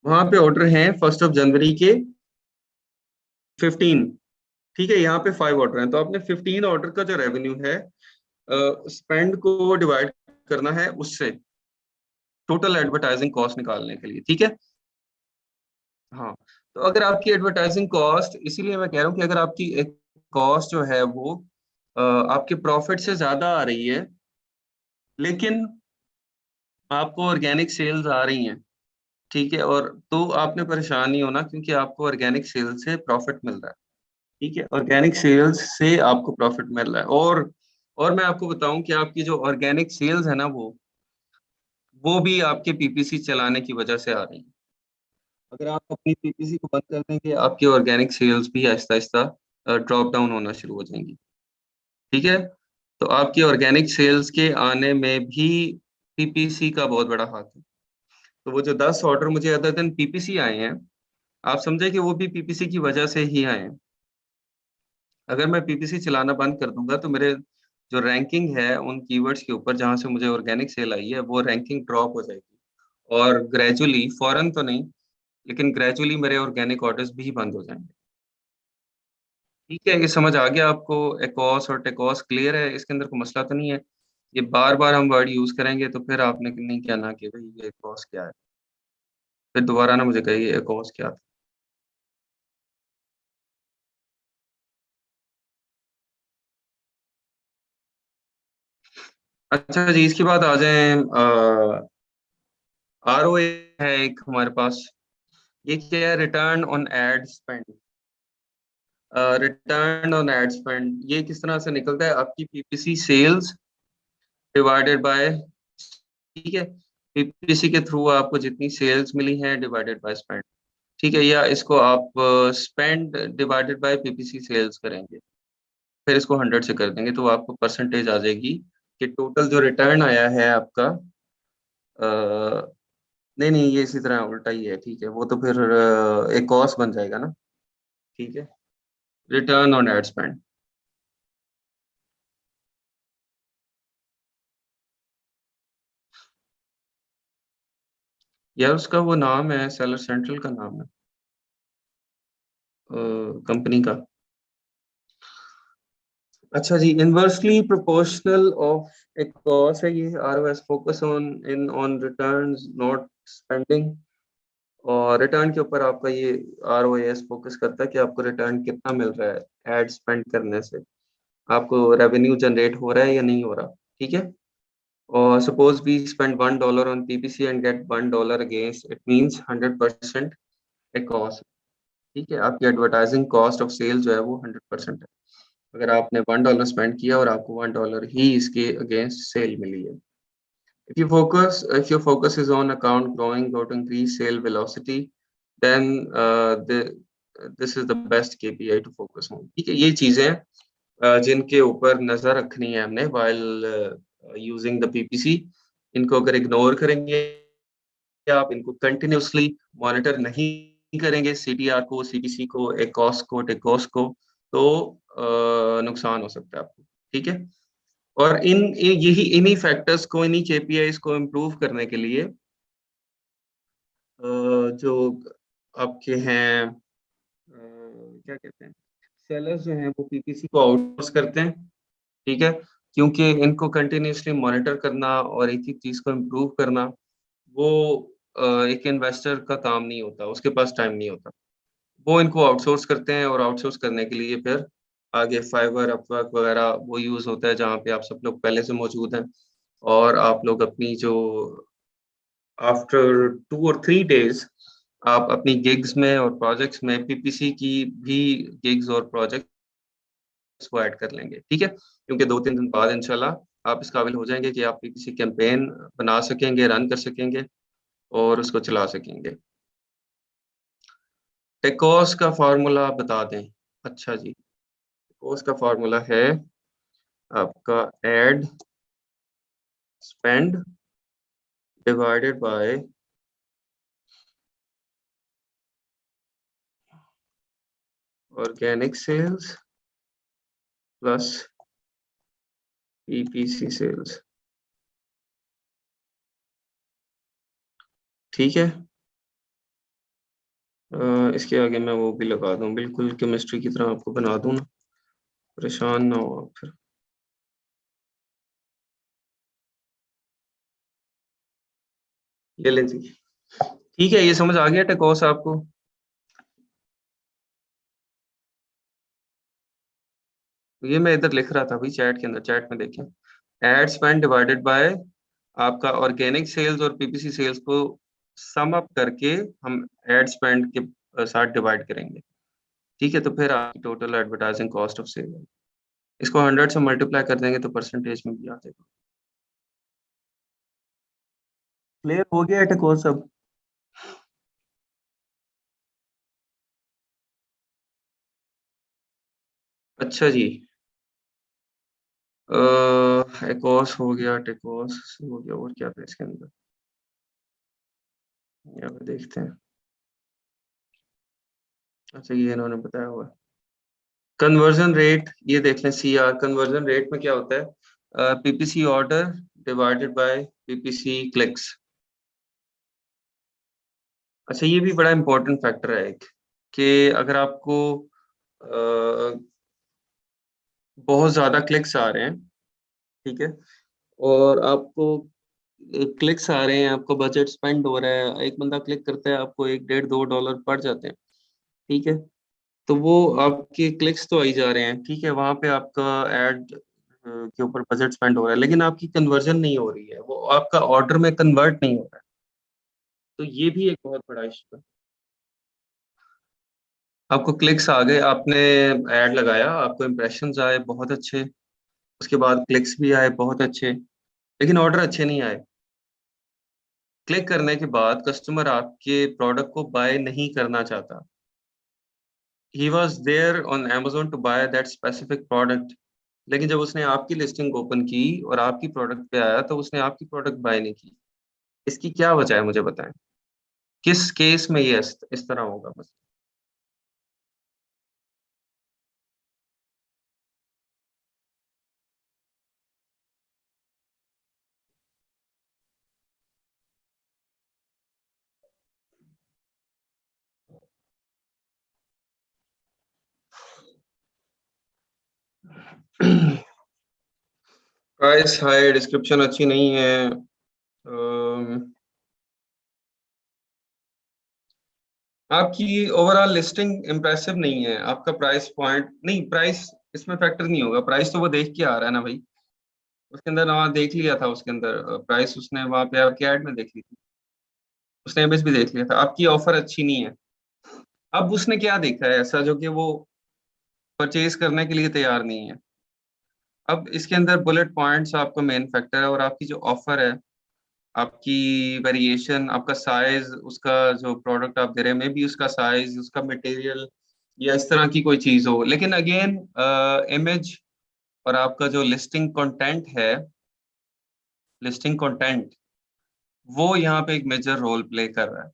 वहां पे ऑर्डर हैं 1 जनवरी के 15, ठीक है। यहाँ पे 5 ऑर्डर हैं, तो आपने 15 ऑर्डर का जो रेवेन्यू है स्पेंड को डिवाइड करना है उससे, टोटल एडवर्टाइजिंग कॉस्ट निकालने के लिए, ठीक है। हाँ, तो अगर आपकी एडवर्टाइजिंग कॉस्ट, इसीलिए मैं कह रहा हूँ कि अगर आपकी एक कॉस्ट जो है वो आपके प्रॉफिट से ज्यादा आ रही है, लेकिन आपको ऑर्गेनिक सेल्स आ रही हैं, ठीक है, और तो आपने परेशान नहीं होना, क्योंकि आपको ऑर्गेनिक सेल्स से प्रॉफिट मिल रहा है, ठीक है। ऑर्गेनिक सेल्स से आपको प्रॉफिट मिल रहा है, और मैं आपको बताऊं कि आपकी जो ऑर्गेनिक सेल्स है ना, वो भी आपके पीपीसी चलाने की वजह से आ रही है। अगर आप अपनी पीपीसी को बंद कर देंगे, आपकी ऑर्गेनिक सेल्स भी आहिस्ता आहिस्ता ड्रॉप डाउन होना शुरू हो जाएंगी, ठीक है। तो आपकी ऑर्गेनिक सेल्स के आने में भी पीपीसी का बहुत बड़ा हाथ है। तो वो जो 10 ऑर्डर मुझे अदर देन पीपीसी आए हैं, आप समझे कि वो भी पीपीसी की वजह से ही आए हैं। अगर मैं पीपीसी चलाना बंद कर दूंगा तो मेरे जो रैंकिंग है उन कीवर्ड्स के ऊपर जहां से मुझे ऑर्गेनिक सेल आई है, वो रैंकिंग ड्रॉप हो जाएगी, और ग्रेजुअली, फौरन तो नहीं, लेकिन ग्रेजुअली मेरे ऑर्गेनिक ऑर्डर्स भी बंद हो जाएंगे, ठीक है। ये समझ आ गया आपको? एकॉस और टेकॉस क्लियर है? इसके अंदर कोई मसला तो नहीं है? ये बार बार हम वर्ड यूज करेंगे तो फिर आपने नहीं कहना कि भाई ये एकॉस क्या है, फिर दोबारा ना मुझे कहिए एकॉस क्या था। अच्छा जी, इसके बाद आ जाए, आरओए है एक हमारे पास। ये क्या है? Return on ad spend. Return on ad spend ये किस तरह से निकलता है? आपकी पीपीसी सेल्स डिवाइडेड बाय, ठीक है, पीपीसी के थ्रू आपको जितनी सेल्स मिली हैं डिवाइडेड बाय स्पेंड, ठीक है। या इसको आप spend divided by PPC sales करेंगे, फिर इसको 100 से कर देंगे, तो आपको परसेंटेज आ जाएगी कि टोटल जो रिटर्न आया है आपका। नहीं नहीं, ये इसी तरह उल्टा ही है, ठीक है। वो तो फिर एक कॉस्ट बन जाएगा ना, ठीक है। रिटर्न ऑन एड स्पेंड, यार उसका वो नाम है, सेलर सेंट्रल का नाम है कंपनी का। अच्छा जी, इनवर्सली प्रोपोर्शनल ऑफ एक कॉस्ट है ये, ROS focus on in on returns not spending. और रिटर्न के ऊपर आपका ये आरओएस फोकस करता है कि आपको रिटर्न कितना मिल रहा है एड स्पेंड करने से, आपको रेवेन्यू जनरेट हो रहा है या नहीं हो रहा, ठीक है। और suppose we spend $1 on PPC and get $1 against, it means 100% एक कॉस्ट, ठीक है। आपकी एडवर्टाइजिंग कॉस्ट ऑफ सेल जो है वो 100% है। अगर आपने $1 स्पेंड किया और आपको $1 ही इसके अगेंस्ट सेल मिली है। If your focus is on account growing or to increase sale velocity, then this is the best KPI to focus on. ठीक है, ये चीजें जिनके ऊपर नजर रखनी है हमने while using the PPC। इनको अगर इग्नोर करेंगे आप, इनको कंटिन्यूसली मॉनिटर नहीं करेंगे, सीटीआर को, सीपीसी को, एकॉस को, टेकॉस को, तो नुकसान हो सकता है आपको, ठीक है। और यही इन्हीं फैक्टर्स को, इन्हीं केपीआईज को इम्प्रूव करने के लिए जो आपके हैं, क्या कहते हैं, सेलर्स जो हैं वो पीपीसी को आउटसोर्स करते हैं, ठीक है। क्योंकि इनको कंटिन्यूसली मॉनिटर करना और एक ही चीज को इम्प्रूव करना, वो एक इन्वेस्टर का काम नहीं होता, उसके पास टाइम नहीं होता। वो इनको आउटसोर्स करते हैं, और आउटसोर्स करने के लिए फिर आगे फाइवर, अपवर्क वगैरह वो यूज होता है, जहाँ पे आप सब लोग पहले से मौजूद हैं, और आप लोग अपनी जो आफ्टर 2 और 3 डेज आप अपनी गिग्स में और प्रोजेक्ट्स में पीपीसी की भी गिग्स और प्रोजेक्ट्स को ऐड कर लेंगे, ठीक है। क्योंकि 2-3 दिन बाद इंशाल्लाह आप इस काबिल हो जाएंगे कि आप पीपीसी कैंपेन बना सकेंगे, रन कर सकेंगे, और उसको चला सकेंगे। टेकोस का फार्मूला बता दें? अच्छा जी, टेकोस का फार्मूला है आपका ad spend divided by organic sales plus PPC sales. ठीक है। इसके आगे मैं वो भी लगा दूं, बिल्कुल केमिस्ट्री की तरह आपको बना दूं ना, परेशान ना हो आप फिर। ये ले जी। ठीक है, ये समझ आ गया टेकोस आपको? ये मैं इधर लिख रहा था भाई चैट के अंदर, चैट में देखें। एड स्पेंड डिवाइडेड बाय आपका ऑर्गेनिक सेल्स और पीपीसी सेल्स को सम अप करके हम एड स्पेंड के साथ डिवाइड करेंगे। ठीक है, तो फिर आपकी total advertising cost of sale, इसको 100 से मल्टीप्लाई कर देंगे तो परसेंटेज में भी आ जाएगा। क्लियर हो गया टेकोस सब? अच्छा जी। एकोस हो गया, टेकोस हो गया, और क्या था इसके अंदर, यहाँ पे देखते हैं। अच्छा, ये इन्होंने बताया हुआ है कन्वर्जन रेट, ये देख लें। सीआर कन्वर्जन रेट में क्या होता है? PPC order divided by PPC clicks. अच्छा, ये भी बड़ा इंपॉर्टेंट फैक्टर है एक, कि अगर आपको बहुत ज्यादा क्लिक्स आ रहे हैं, ठीक है, और आपको क्लिक्स आ रहे हैं, आपको बजट स्पेंड हो रहा है, एक बंदा क्लिक करता है, आपको 1, 1.5, 2 डॉलर पड़ जाते हैं, ठीक है, तो वो आपके क्लिक्स तो आई जा रहे हैं, ठीक है, वहां पे आपका एड के ऊपर बजट स्पेंड हो रहा है, लेकिन आपकी कन्वर्जन नहीं हो रही है, वो आपका ऑर्डर में कन्वर्ट नहीं हो रहा है। तो ये भी एक बहुत बड़ा इशू है। आपको क्लिक्स आ गए, आपने ऐड लगाया, आपको इम्प्रेशंस आए बहुत अच्छे, उसके बाद क्लिक्स भी आए बहुत अच्छे, लेकिन ऑर्डर अच्छे नहीं आए। क्लिक करने के बाद कस्टमर आपके प्रोडक्ट को बाय नहीं करना चाहता। He was there on Amazon to buy that specific product, लेकिन जब उसने आपकी लिस्टिंग ओपन की और आपकी प्रोडक्ट पे आया तो उसने आपकी प्रोडक्ट बाय नहीं की। इसकी क्या वजह है, मुझे बताएं, किस केस में ये इस तरह होगा बस। प्राइस हाई, डिस्क्रिप्शन अच्छी नहीं है, आपकी ओवरऑल लिस्टिंग इम्प्रेसिव नहीं है, आपका प्राइस पॉइंट नहीं, प्राइस इसमें फैक्टर नहीं होगा, प्राइस तो वो देख के आ रहा है ना भाई, उसके अंदर वहाँ देख लिया था, उसके अंदर प्राइस उसने वहाँ पे आपके ऐड में देख ली थी, उसने इमेज भी देख लिया था, आपकी ऑफर अच्छी नहीं है। अब उसने क्या देखा है ऐसा जो कि वो परचेज करने के लिए तैयार नहीं है। अब इसके अंदर बुलेट पॉइंट्स आपका मेन फैक्टर है, और आपकी जो ऑफर है, आपकी वेरिएशन, आपका साइज, उसका जो प्रोडक्ट आप दे रहे हैं, मे बी उसका साइज, उसका मटेरियल, या इस तरह की कोई चीज हो, लेकिन अगेन इमेज और आपका जो लिस्टिंग कंटेंट है, लिस्टिंग कंटेंट, वो यहाँ पे एक मेजर रोल प्ले कर रहा है,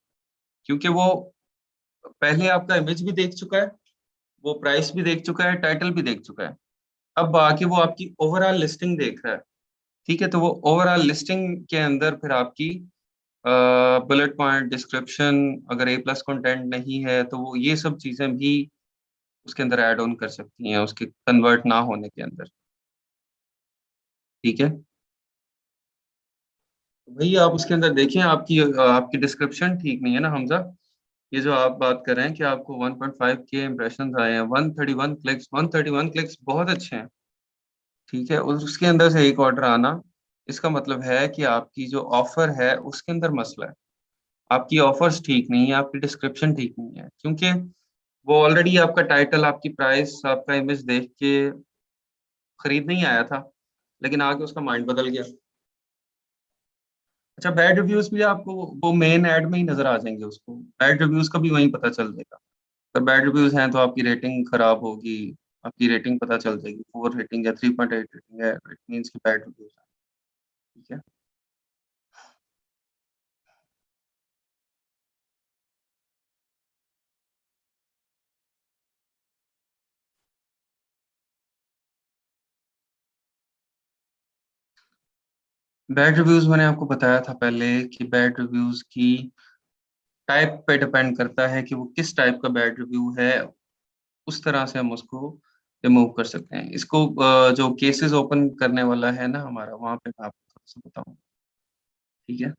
क्योंकि वो पहले आपका इमेज भी देख चुका है, वो प्राइस भी देख चुका है, टाइटल भी देख चुका है, अब बाकी वो आपकी ओवरऑल लिस्टिंग देख रहा है, ठीक है, तो वो ओवरऑल लिस्टिंग के अंदर फिर आपकी बुलेट पॉइंट, डिस्क्रिप्शन, अगर A+ कंटेंट नहीं है तो वो ये सब चीजें भी उसके अंदर ऐड ऑन कर सकती हैं, उसके कन्वर्ट ना होने के अंदर, ठीक है। तो भाई आप उसके अंदर देखें, आपकी डिस्क्रिप्शन ठीक नहीं है ना हमजा। ये जो आप बात कर रहे हैं कि आपको 1.5 के इम्प्रेशन आए हैं, 131 क्लिक्स, 131 क्लिक्स बहुत अच्छे हैं, ठीक है, और उसके अंदर से एक ऑर्डर आना, इसका मतलब है कि आपकी जो ऑफर है उसके अंदर मसला है, आपकी ऑफर्स ठीक नहीं है, आपकी डिस्क्रिप्शन ठीक नहीं है, क्योंकि वो ऑलरेडी आपका टाइटल, आपकी प्राइस, आपका इमेज देख के खरीद नहीं आया था, लेकिन आके उसका माइंड बदल गया। अच्छा, बैड रिव्यूज भी आपको वो मेन ऐड में ही नजर आ जाएंगे, उसको बैड रिव्यूज का भी वहीं पता चल जाएगा, अगर बैड रिव्यूज हैं तो आपकी रेटिंग खराब होगी, आपकी रेटिंग पता चल जाएगी, 4 रेटिंग या 3.8 रेटिंग है, इट मीन्स की बैड रिव्यूज है, ठीक है। बैड रिव्यूज मैंने आपको बताया था पहले कि बैड रिव्यूज की टाइप पे डिपेंड करता है कि वो किस टाइप का बैड रिव्यू है, उस तरह से हम उसको रिमूव कर सकते हैं। इसको जो केसेस ओपन करने वाला है ना हमारा, वहां पे मैं आपको थोड़ा सा बताऊँ। ठीक है,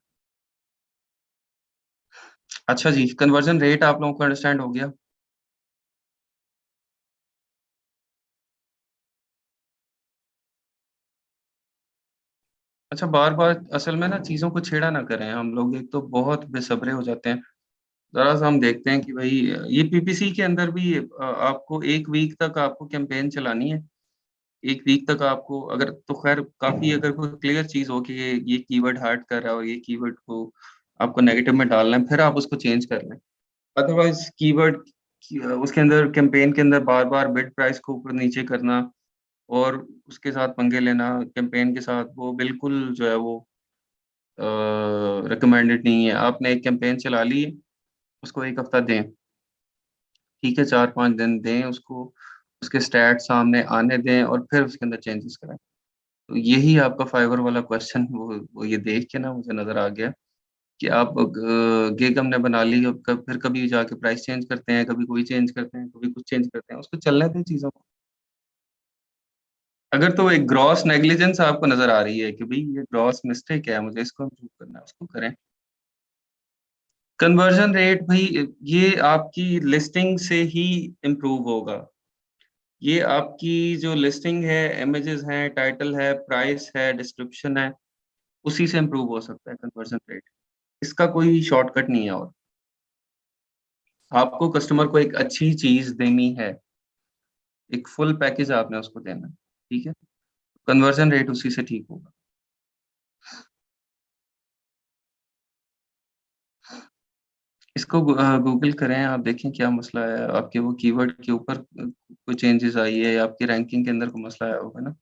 अच्छा जी, कन्वर्जन रेट आप लोगों को अंडरस्टैंड हो गया? अच्छा, बार बार असल में ना चीजों को छेड़ा ना करें हम लोग, एक तो बहुत बेसब्रे हो जाते हैं। जरा सा हम देखते हैं कि भाई ये पीपीसी के अंदर भी आपको एक वीक तक आपको कैंपेन चलानी है। एक वीक तक आपको, अगर तो खैर काफी, अगर कोई क्लियर चीज हो कि ये कीवर्ड हर्ट कर रहा है और ये कीवर्ड को आपको नेगेटिव में डालना है, फिर आप उसको चेंज कर लें। अदरवाइज कीवर्ड उसके अंदर, कैंपेन के अंदर बार बार बिड प्राइस को ऊपर नीचे करना और उसके साथ पंगे लेना कैंपेन के साथ, वो बिल्कुल जो है वो रिकमेंडेड नहीं है। आपने एक कैंपेन चला ली, उसको एक हफ्ता दें, ठीक है, 4-5 दिन दें उसको, उसके स्टैट सामने आने दें और फिर उसके अंदर चेंजेस करें। तो यही आपका फाइवर वाला क्वेश्चन, वो ये देख के ना मुझे नजर आ गया कि आप गिग हमने बना ली, अब फिर कभी जाके प्राइस चेंज करते हैं, कभी कोई चेंज करते हैं, कभी कुछ चेंज करते हैं, उसको चलने दें चीजों को। अगर तो एक ग्रॉस नेग्लिजेंस आपको नजर आ रही है कि भाई ये ग्रॉस मिस्टेक है, मुझे इसको इम्प्रूव करना है, उसको करें। कन्वर्जन रेट भाई, ये आपकी लिस्टिंग से ही इम्प्रूव होगा। ये आपकी जो लिस्टिंग है, इमेजेस हैं, टाइटल है, प्राइस है, डिस्क्रिप्शन है, उसी से इम्प्रूव हो सकता है कन्वर्जन रेट। इसका कोई शॉर्टकट नहीं है। और आपको कस्टमर को एक अच्छी चीज देनी है, एक फुल पैकेज आपने उसको देना है, ठीक है, कन्वर्जन रेट उसी से ठीक होगा। इसको गूगल करें, आप देखें क्या मसला है आपके, वो कीवर्ड के ऊपर कोई चेंजेस आई है या आपकी रैंकिंग के अंदर कोई मसला आया होगा ना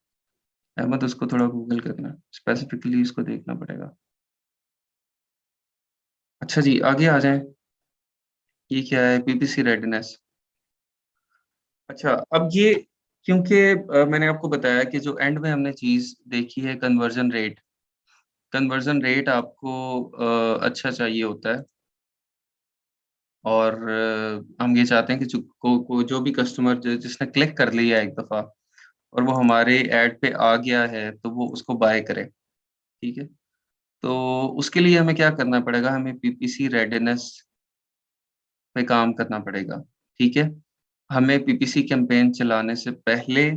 अहमद, उसको थोड़ा गूगल करना, स्पेसिफिकली इसको देखना पड़ेगा। अच्छा जी, आगे आ जाएं। ये क्या है, पीपीसी रेडनेस। अच्छा, अब ये, क्योंकि मैंने आपको बताया कि जो एंड में हमने चीज देखी है कन्वर्जन रेट, कन्वर्जन रेट आपको अच्छा चाहिए होता है। और हम ये चाहते हैं कि जो भी कस्टमर जिसने क्लिक कर लिया एक दफा और वो हमारे ऐड पे आ गया है, तो वो उसको बाय करे, ठीक है। तो उसके लिए हमें क्या करना पड़ेगा, हमें पीपीसी रेडीनेस पे काम करना पड़ेगा, ठीक है। हमें पीपीसी कैंपेन चलाने से पहले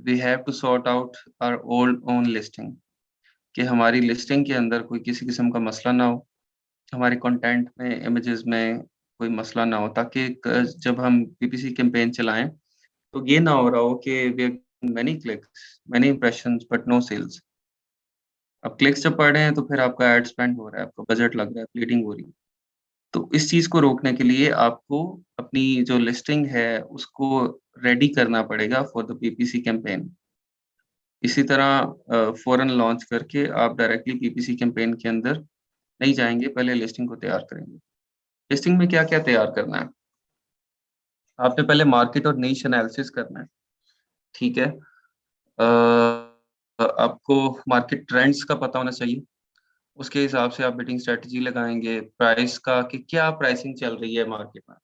we have to sort out our old own listing, कि हमारी लिस्टिंग के अंदर कोई किसी किस्म का मसला ना हो, हमारे कंटेंट में, इमेजेस में कोई मसला ना हो, ताकि जब हम पीपीसी कैंपेन चलाएं तो ये ना हो रहा हो कि we many clicks, many impressions but no sales. अब क्लिक्स जब पड़ रहे हैं तो फिर आपका एड स्पेंड हो रहा है, आपका बजट लग रहा है, ब्लीडिंग हो रही है। तो इस चीज को रोकने के लिए आपको अपनी जो लिस्टिंग है उसको रेडी करना पड़ेगा फॉर द पीपीसी कैंपेन। इसी तरह फौरन लॉन्च करके आप डायरेक्टली पीपीसी कैंपेन के अंदर नहीं जाएंगे, पहले लिस्टिंग को तैयार करेंगे। लिस्टिंग में क्या क्या तैयार करना है, आपने पहले मार्केट और नीश एनालिसिस करना है, ठीक है। आपको मार्केट ट्रेंड्स का पता होना चाहिए, उसके हिसाब से आप बिडिंग स्ट्रेटजी लगाएंगे, प्राइस का कि क्या प्राइसिंग चल रही है मार्केट में,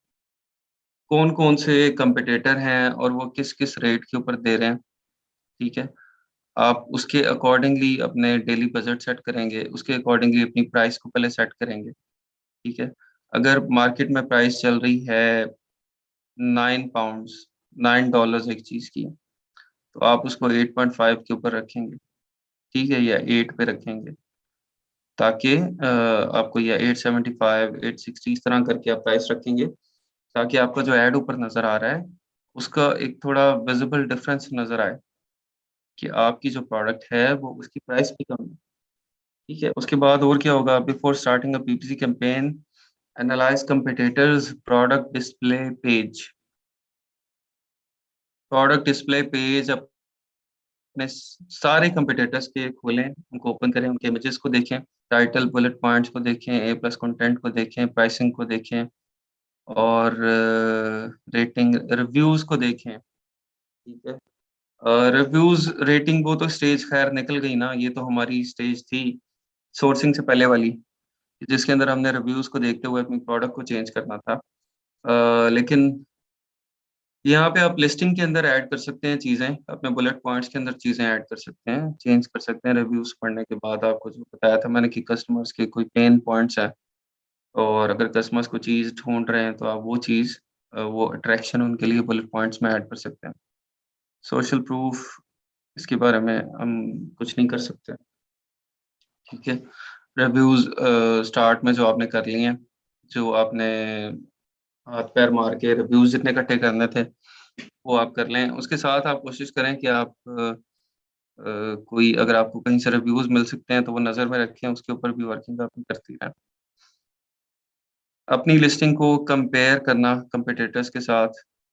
कौन कौन से कंपटीटर हैं और वो किस किस रेट के ऊपर दे रहे हैं, ठीक है। आप उसके अकॉर्डिंगली अपने डेली बजट सेट करेंगे, उसके अकॉर्डिंगली अपनी प्राइस को पहले सेट करेंगे, ठीक है। अगर मार्केट में प्राइस चल रही है 9 पाउंड्स, $9 एक चीज की, तो आप उसको 8.5 के ऊपर रखेंगे, ठीक है, या 8 पे रखेंगे, ताकि आपको, या 875, 860 इस तरह करके आप प्राइस रखेंगे, ताकि आपका जो ऐड ऊपर नजर आ रहा है उसका एक थोड़ा विजिबल डिफरेंस नजर आए कि आपकी जो प्रोडक्ट है वो उसकी प्राइस भी कम है, ठीक है। उसके बाद और क्या होगा, before starting a PPC campaign, analyse competitors product display page. Product display page अपने सारे कंपटीटर्स के खोलें, उनको ओपन करें, उनके इमेजेस को देखें, टाइटल, बुलेट पॉइंट्स को देखें, ए प्लस कंटेंट को देखें, प्राइसिंग को देखें और रेटिंग, रिव्यूज को देखें, ठीक है। रिव्यूज, रेटिंग, वो तो स्टेज खैर निकल गई ना, ये तो हमारी स्टेज थी सोर्सिंग से पहले वाली। जिसके अंदर हमने रिव्यूज को देखते हुए अपनी प्रोडक्ट को चेंज करना था। लेकिन यहाँ पे आप लिस्टिंग के अंदर ऐड कर सकते हैं चीज़ें, अपने बुलेट पॉइंट्स के अंदर चीज़ें ऐड कर सकते हैं, चेंज कर सकते हैं रिव्यूज पढ़ने के बाद। आपको जो बताया था मैंने कि कस्टमर्स के कोई पेन पॉइंट्स है, और अगर कस्टमर्स को चीज़ ढूंढ रहे हैं तो आप वो चीज़ वो अट्रैक्शन उनके लिए बुलेट पॉइंट्स में ऐड कर सकते हैं। सोशल प्रूफ, इसके बारे में हम कुछ नहीं कर सकते, ठीक है। रिव्यूज स्टार्ट में जो आपने कर लिए हैं, जो आपने हाथ पैर मार के रिव्यूज जितने इकट्ठे करने थे वो आप कर लें। उसके साथ आप कोशिश करें कि आप कोई अगर आपको कहीं से रिव्यूज मिल सकते हैं तो वो नज़र में रखें, उसके ऊपर भी वर्किंग आपकी करती रहें। अपनी लिस्टिंग को कंपेयर करना कंपटीटर्स के साथ,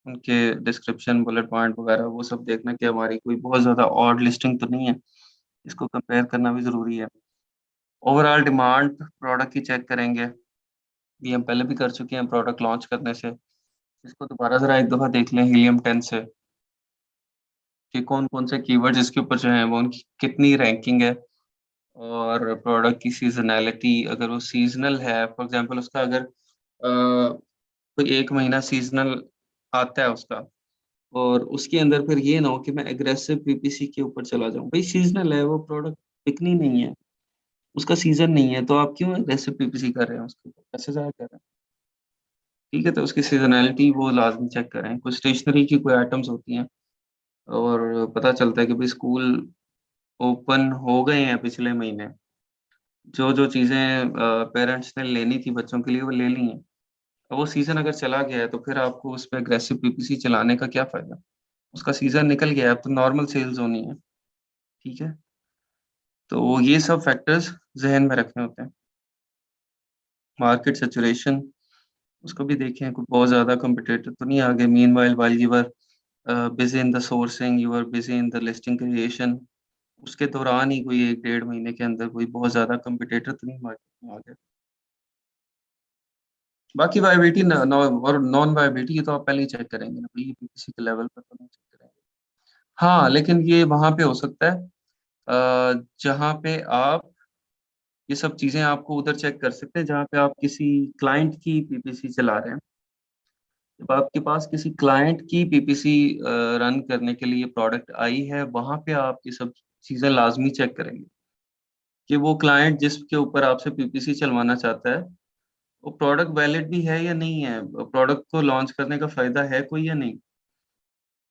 उनके डिस्क्रिप्शन, बुलेट पॉइंट वगैरह वो सब देखना कि हमारी कोई बहुत ज़्यादा ऑड लिस्टिंग तो नहीं है, इसको कंपेयर करना भी ज़रूरी है। ओवरऑल डिमांड प्रोडक्ट की चेक करेंगे, ये हम पहले भी कर चुके हैं प्रोडक्ट लॉन्च करने से। इसको दोबारा ज़रा एक दफ़ा देख लें हीलियम 10 से, कि कौन-कौन से कीवर्ड्स इसके ऊपर जो हैं वो उनकी कितनी रैंकिंग है, और प्रोडक्ट की सीज़नैलिटी अगर वो सीज़नल है, फॉर एग्ज़ाम्पल उसका अगर कोई 1 महीना सीज़नल आता है उसका, और उसके अंदर फिर ये ना हो कि मैं एग्रेसिव पीपीसी के ऊपर चला जाऊँ। भई सीज़नल है, वो प्रोडक्ट बिकनी नहीं है, उसका सीज़न नहीं है, तो आप क्यों एग्रेसिव पीपीसी कर रहे हैं उसके ऊपर? पैसे ज़ाया कर रहे हैं। ठीक है, तो उसकी सीज़नैलिटी वो लाज़मी चेक करें। कुछ स्टेशनरी की कोई आइटम्स होती हैं और पता चलता है कि भई स्कूल ओपन हो गए हैं पिछले महीने। जो-जो चीज़ें पेरेंट्स ने लेनी थी बच्चों के लिए वो ले ली हैं। अब वो सीज़न अगर चला गया है तो फिर आपको उस पे एग्रेसिव पीपीसी चलाने का क्या फ़ायदा? उसका सीज़न निकल गया है, अब तो नॉर्मल सेल्स होनी है, ठीक है? तो ये सब फैक्टर्स ज़हन में रखने होते हैं। मार्केट सैचुरेशन, उसको भी देखें, कोई बहुत ज़्यादा कॉम्पिटिटर तो नहीं आ गए। Meanwhile while you were busy in the sourcing, you were busy in the listing creation, उसके दौरान ही कोई 1 डेढ़ महीने के अंदर कोई बहुत ज़्यादा कॉम्पिटिटर तो नहीं मार्केट में आ गया। बाकी वायबिलिटी न नॉ और नॉन वायबिलिटी ये तो आप पहले ही चेक करेंगे ना, भई ये किसी के लेवल पर तो नहीं चेक करेंगे। हाँ, लेकिन ये वहाँ पे हो सकता है जहाँ पे आप ये सब चीज़ें आपको उधर चेक कर सकते हैं जहाँ पे आप किसी क्लाइंट की पीपीसी चला रहे हैं। जब आपके पास किसी क्लाइंट की पीपीसी रन करने के लिए प्रोडक्ट आई है, वहाँ पे आप ये सब चीज़ें लाज़मी चेक करेंगे कि वो क्लाइंट जिसके ऊपर आपसे पीपीसी चलवाना चाहता है, वो प्रोडक्ट वैलिड भी है या नहीं है? प्रोडक्ट को लॉन्च करने का फ़ायदा है कोई या नहीं?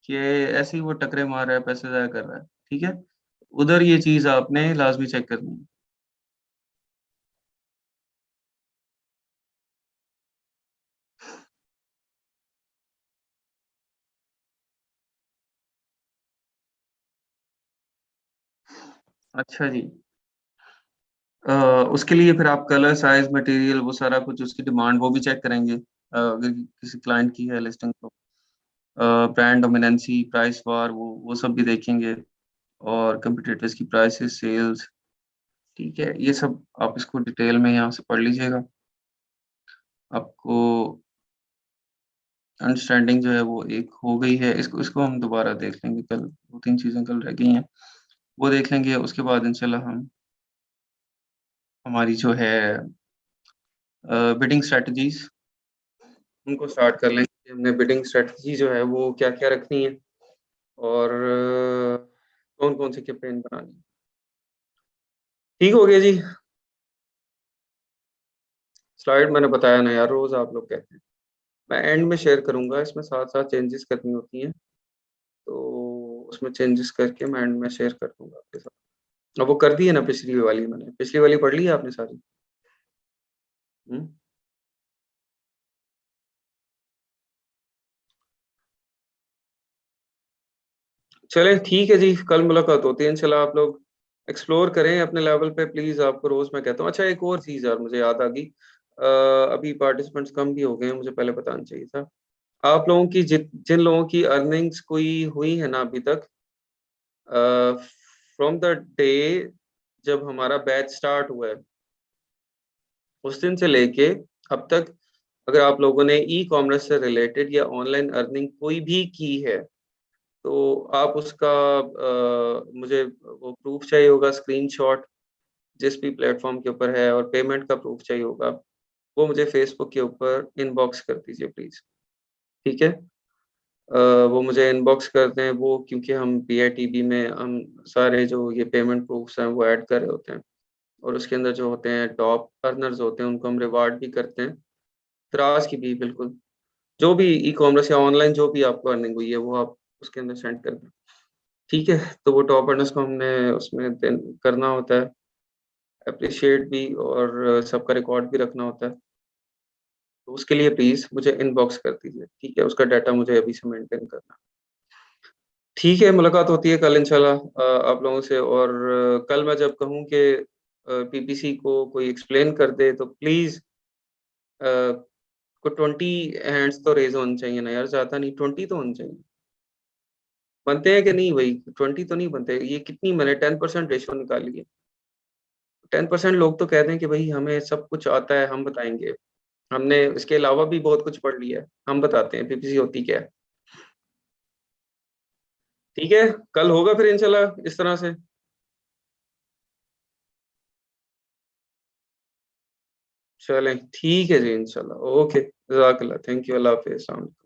कि ऐसे ही वो टकरे मार रहा है, पैसे ज़ाया कर रहा है, ठीक है? उधर ये चीज़ आपने लाज़मी चेक करनी है। अच्छा जी। अ, उसके लिए फिर आप कलर, साइज़, मटेरियल वो सारा कुछ उसकी डिमांड वो भी चेक करेंगे अगर किसी क्लाइंट की है लिस्टिंग तो। ब्रांड डोमिनेंसी, प्राइस वार वो सब भी देखेंगे, और कंपीटिटर्स की प्राइसेस, सेल्स, ठीक है? ये सब आप इसको डिटेल में यहाँ से पढ़ लीजिएगा। आपको अंडरस्टैंडिंग जो है वो एक हो गई है। इसको इसको हम दोबारा देख लेंगे कल, 2-3 चीज़ें कल रह गई हैं, वो देख लेंगे। उसके बाद इंशाल्लाह हम हमारी जो है बिडिंग स्ट्रैटेजीज़ उनको स्टार्ट कर लेंगे कि हमने बिडिंग स्ट्रैटेजी जो है वो क्या-क्या रखनी है, और कौन-कौन सी कैंपेन बनानी है। ठीक हो गया जी। स्लाइड मैंने बताया ना यार, रोज़ आप लोग कहते हैं। मैं एंड में शेयर करूँगा, इसमें साथ-साथ चेंजेस करनी होती हैं, तो उसमें चेंजेस करके मैं एंड में शेयर कर दूँगा आपके साथ। अब वो कर दी है ना पिछली वाली मैंने, पिछली वाली पढ़ ली है आपने सारी? हुँ? चलें ठीक है जी, कल मुलाकात होती है इंशाल्लाह। आप लोग एक्सप्लोर करें अपने लेवल पे प्लीज़, आपको रोज़ मैं कहता हूँ। अच्छा एक और चीज़ यार मुझे याद आ गई, अभी पार्टिसिपेंट्स कम भी हो गए हैं, मुझे पहले बताना चाहिए था। आप लोगों की जिन लोगों की अर्निंग्स कोई हुई है ना अभी तक, फ्रॉम द डे जब हमारा बैच स्टार्ट हुआ है, उस दिन से लेके अब तक, अगर आप लोगों ने ई-कॉमर्स से रिलेटेड या ऑनलाइन अर्निंग कोई भी की है, तो आप उसका मुझे वो प्रूफ चाहिए होगा, स्क्रीनशॉट, जिस भी प्लेटफॉर्म के ऊपर है और पेमेंट का प्रूफ चाहिए होगा, वो मुझे फेसबुक के ऊपर इनबॉक्स कर दीजिए प्लीज़, ठीक है? वो मुझे इनबॉक्स कर दें वो, क्योंकि हम पीआईटीबी में हम सारे जो ये पेमेंट प्रूफ्स हैं वो ऐड कर रहे होते हैं, और उसके अंदर जो होते हैं टॉप अर्नर्स होते हैं उनको हम रिवार्ड भी करते हैं, त्रास की भी बिल्कुल। जो भी ई-कॉमर्स या ऑनलाइन जो भी आपको अर्निंग हुई है वो आप उसके अंदर सेंड कर दें, ठीक है? तो वो टॉप अर्नर्स को हमने उसमें देन करना होता है, एप्रिशिएट भी, और सबका रिकॉर्ड भी रखना होता है। तो उसके लिए प्लीज़ मुझे इनबॉक्स कर दीजिए, ठीक है? उसका डाटा मुझे अभी से मेंटेन करना है। ठीक है, मुलाकात होती है कल इंशाल्लाह आप लोगों से, और कल मैं जब कहूँ कि पीपीसी को कोई एक्सप्लेन कर दे तो प्लीज़ को 20 हैंड्स तो रेज़ होने चाहिए ना यार, ज़्यादा नहीं, 20 तो होने चाहिए। बनते हैं कि नहीं भई? 20 तो नहीं बनते। ये कितनी मैंने 10% रेशो निकाली है। 10% लोग तो कह दें कि भई हमें सब कुछ आता है, हम बताएँगे। हमने इसके अलावा भी बहुत कुछ पढ़ लिया है, हम बताते हैं पीपीसी होती क्या है। ठीक है? कल होगा फिर इंशाल्लाह इस तरह से। चलें, ठीक है जी इंशाल्लाह। ओके, जज़ाकल्लाह। Thank you. अल्लाह हाफ़िज़। अस्सलाम वालेकुम।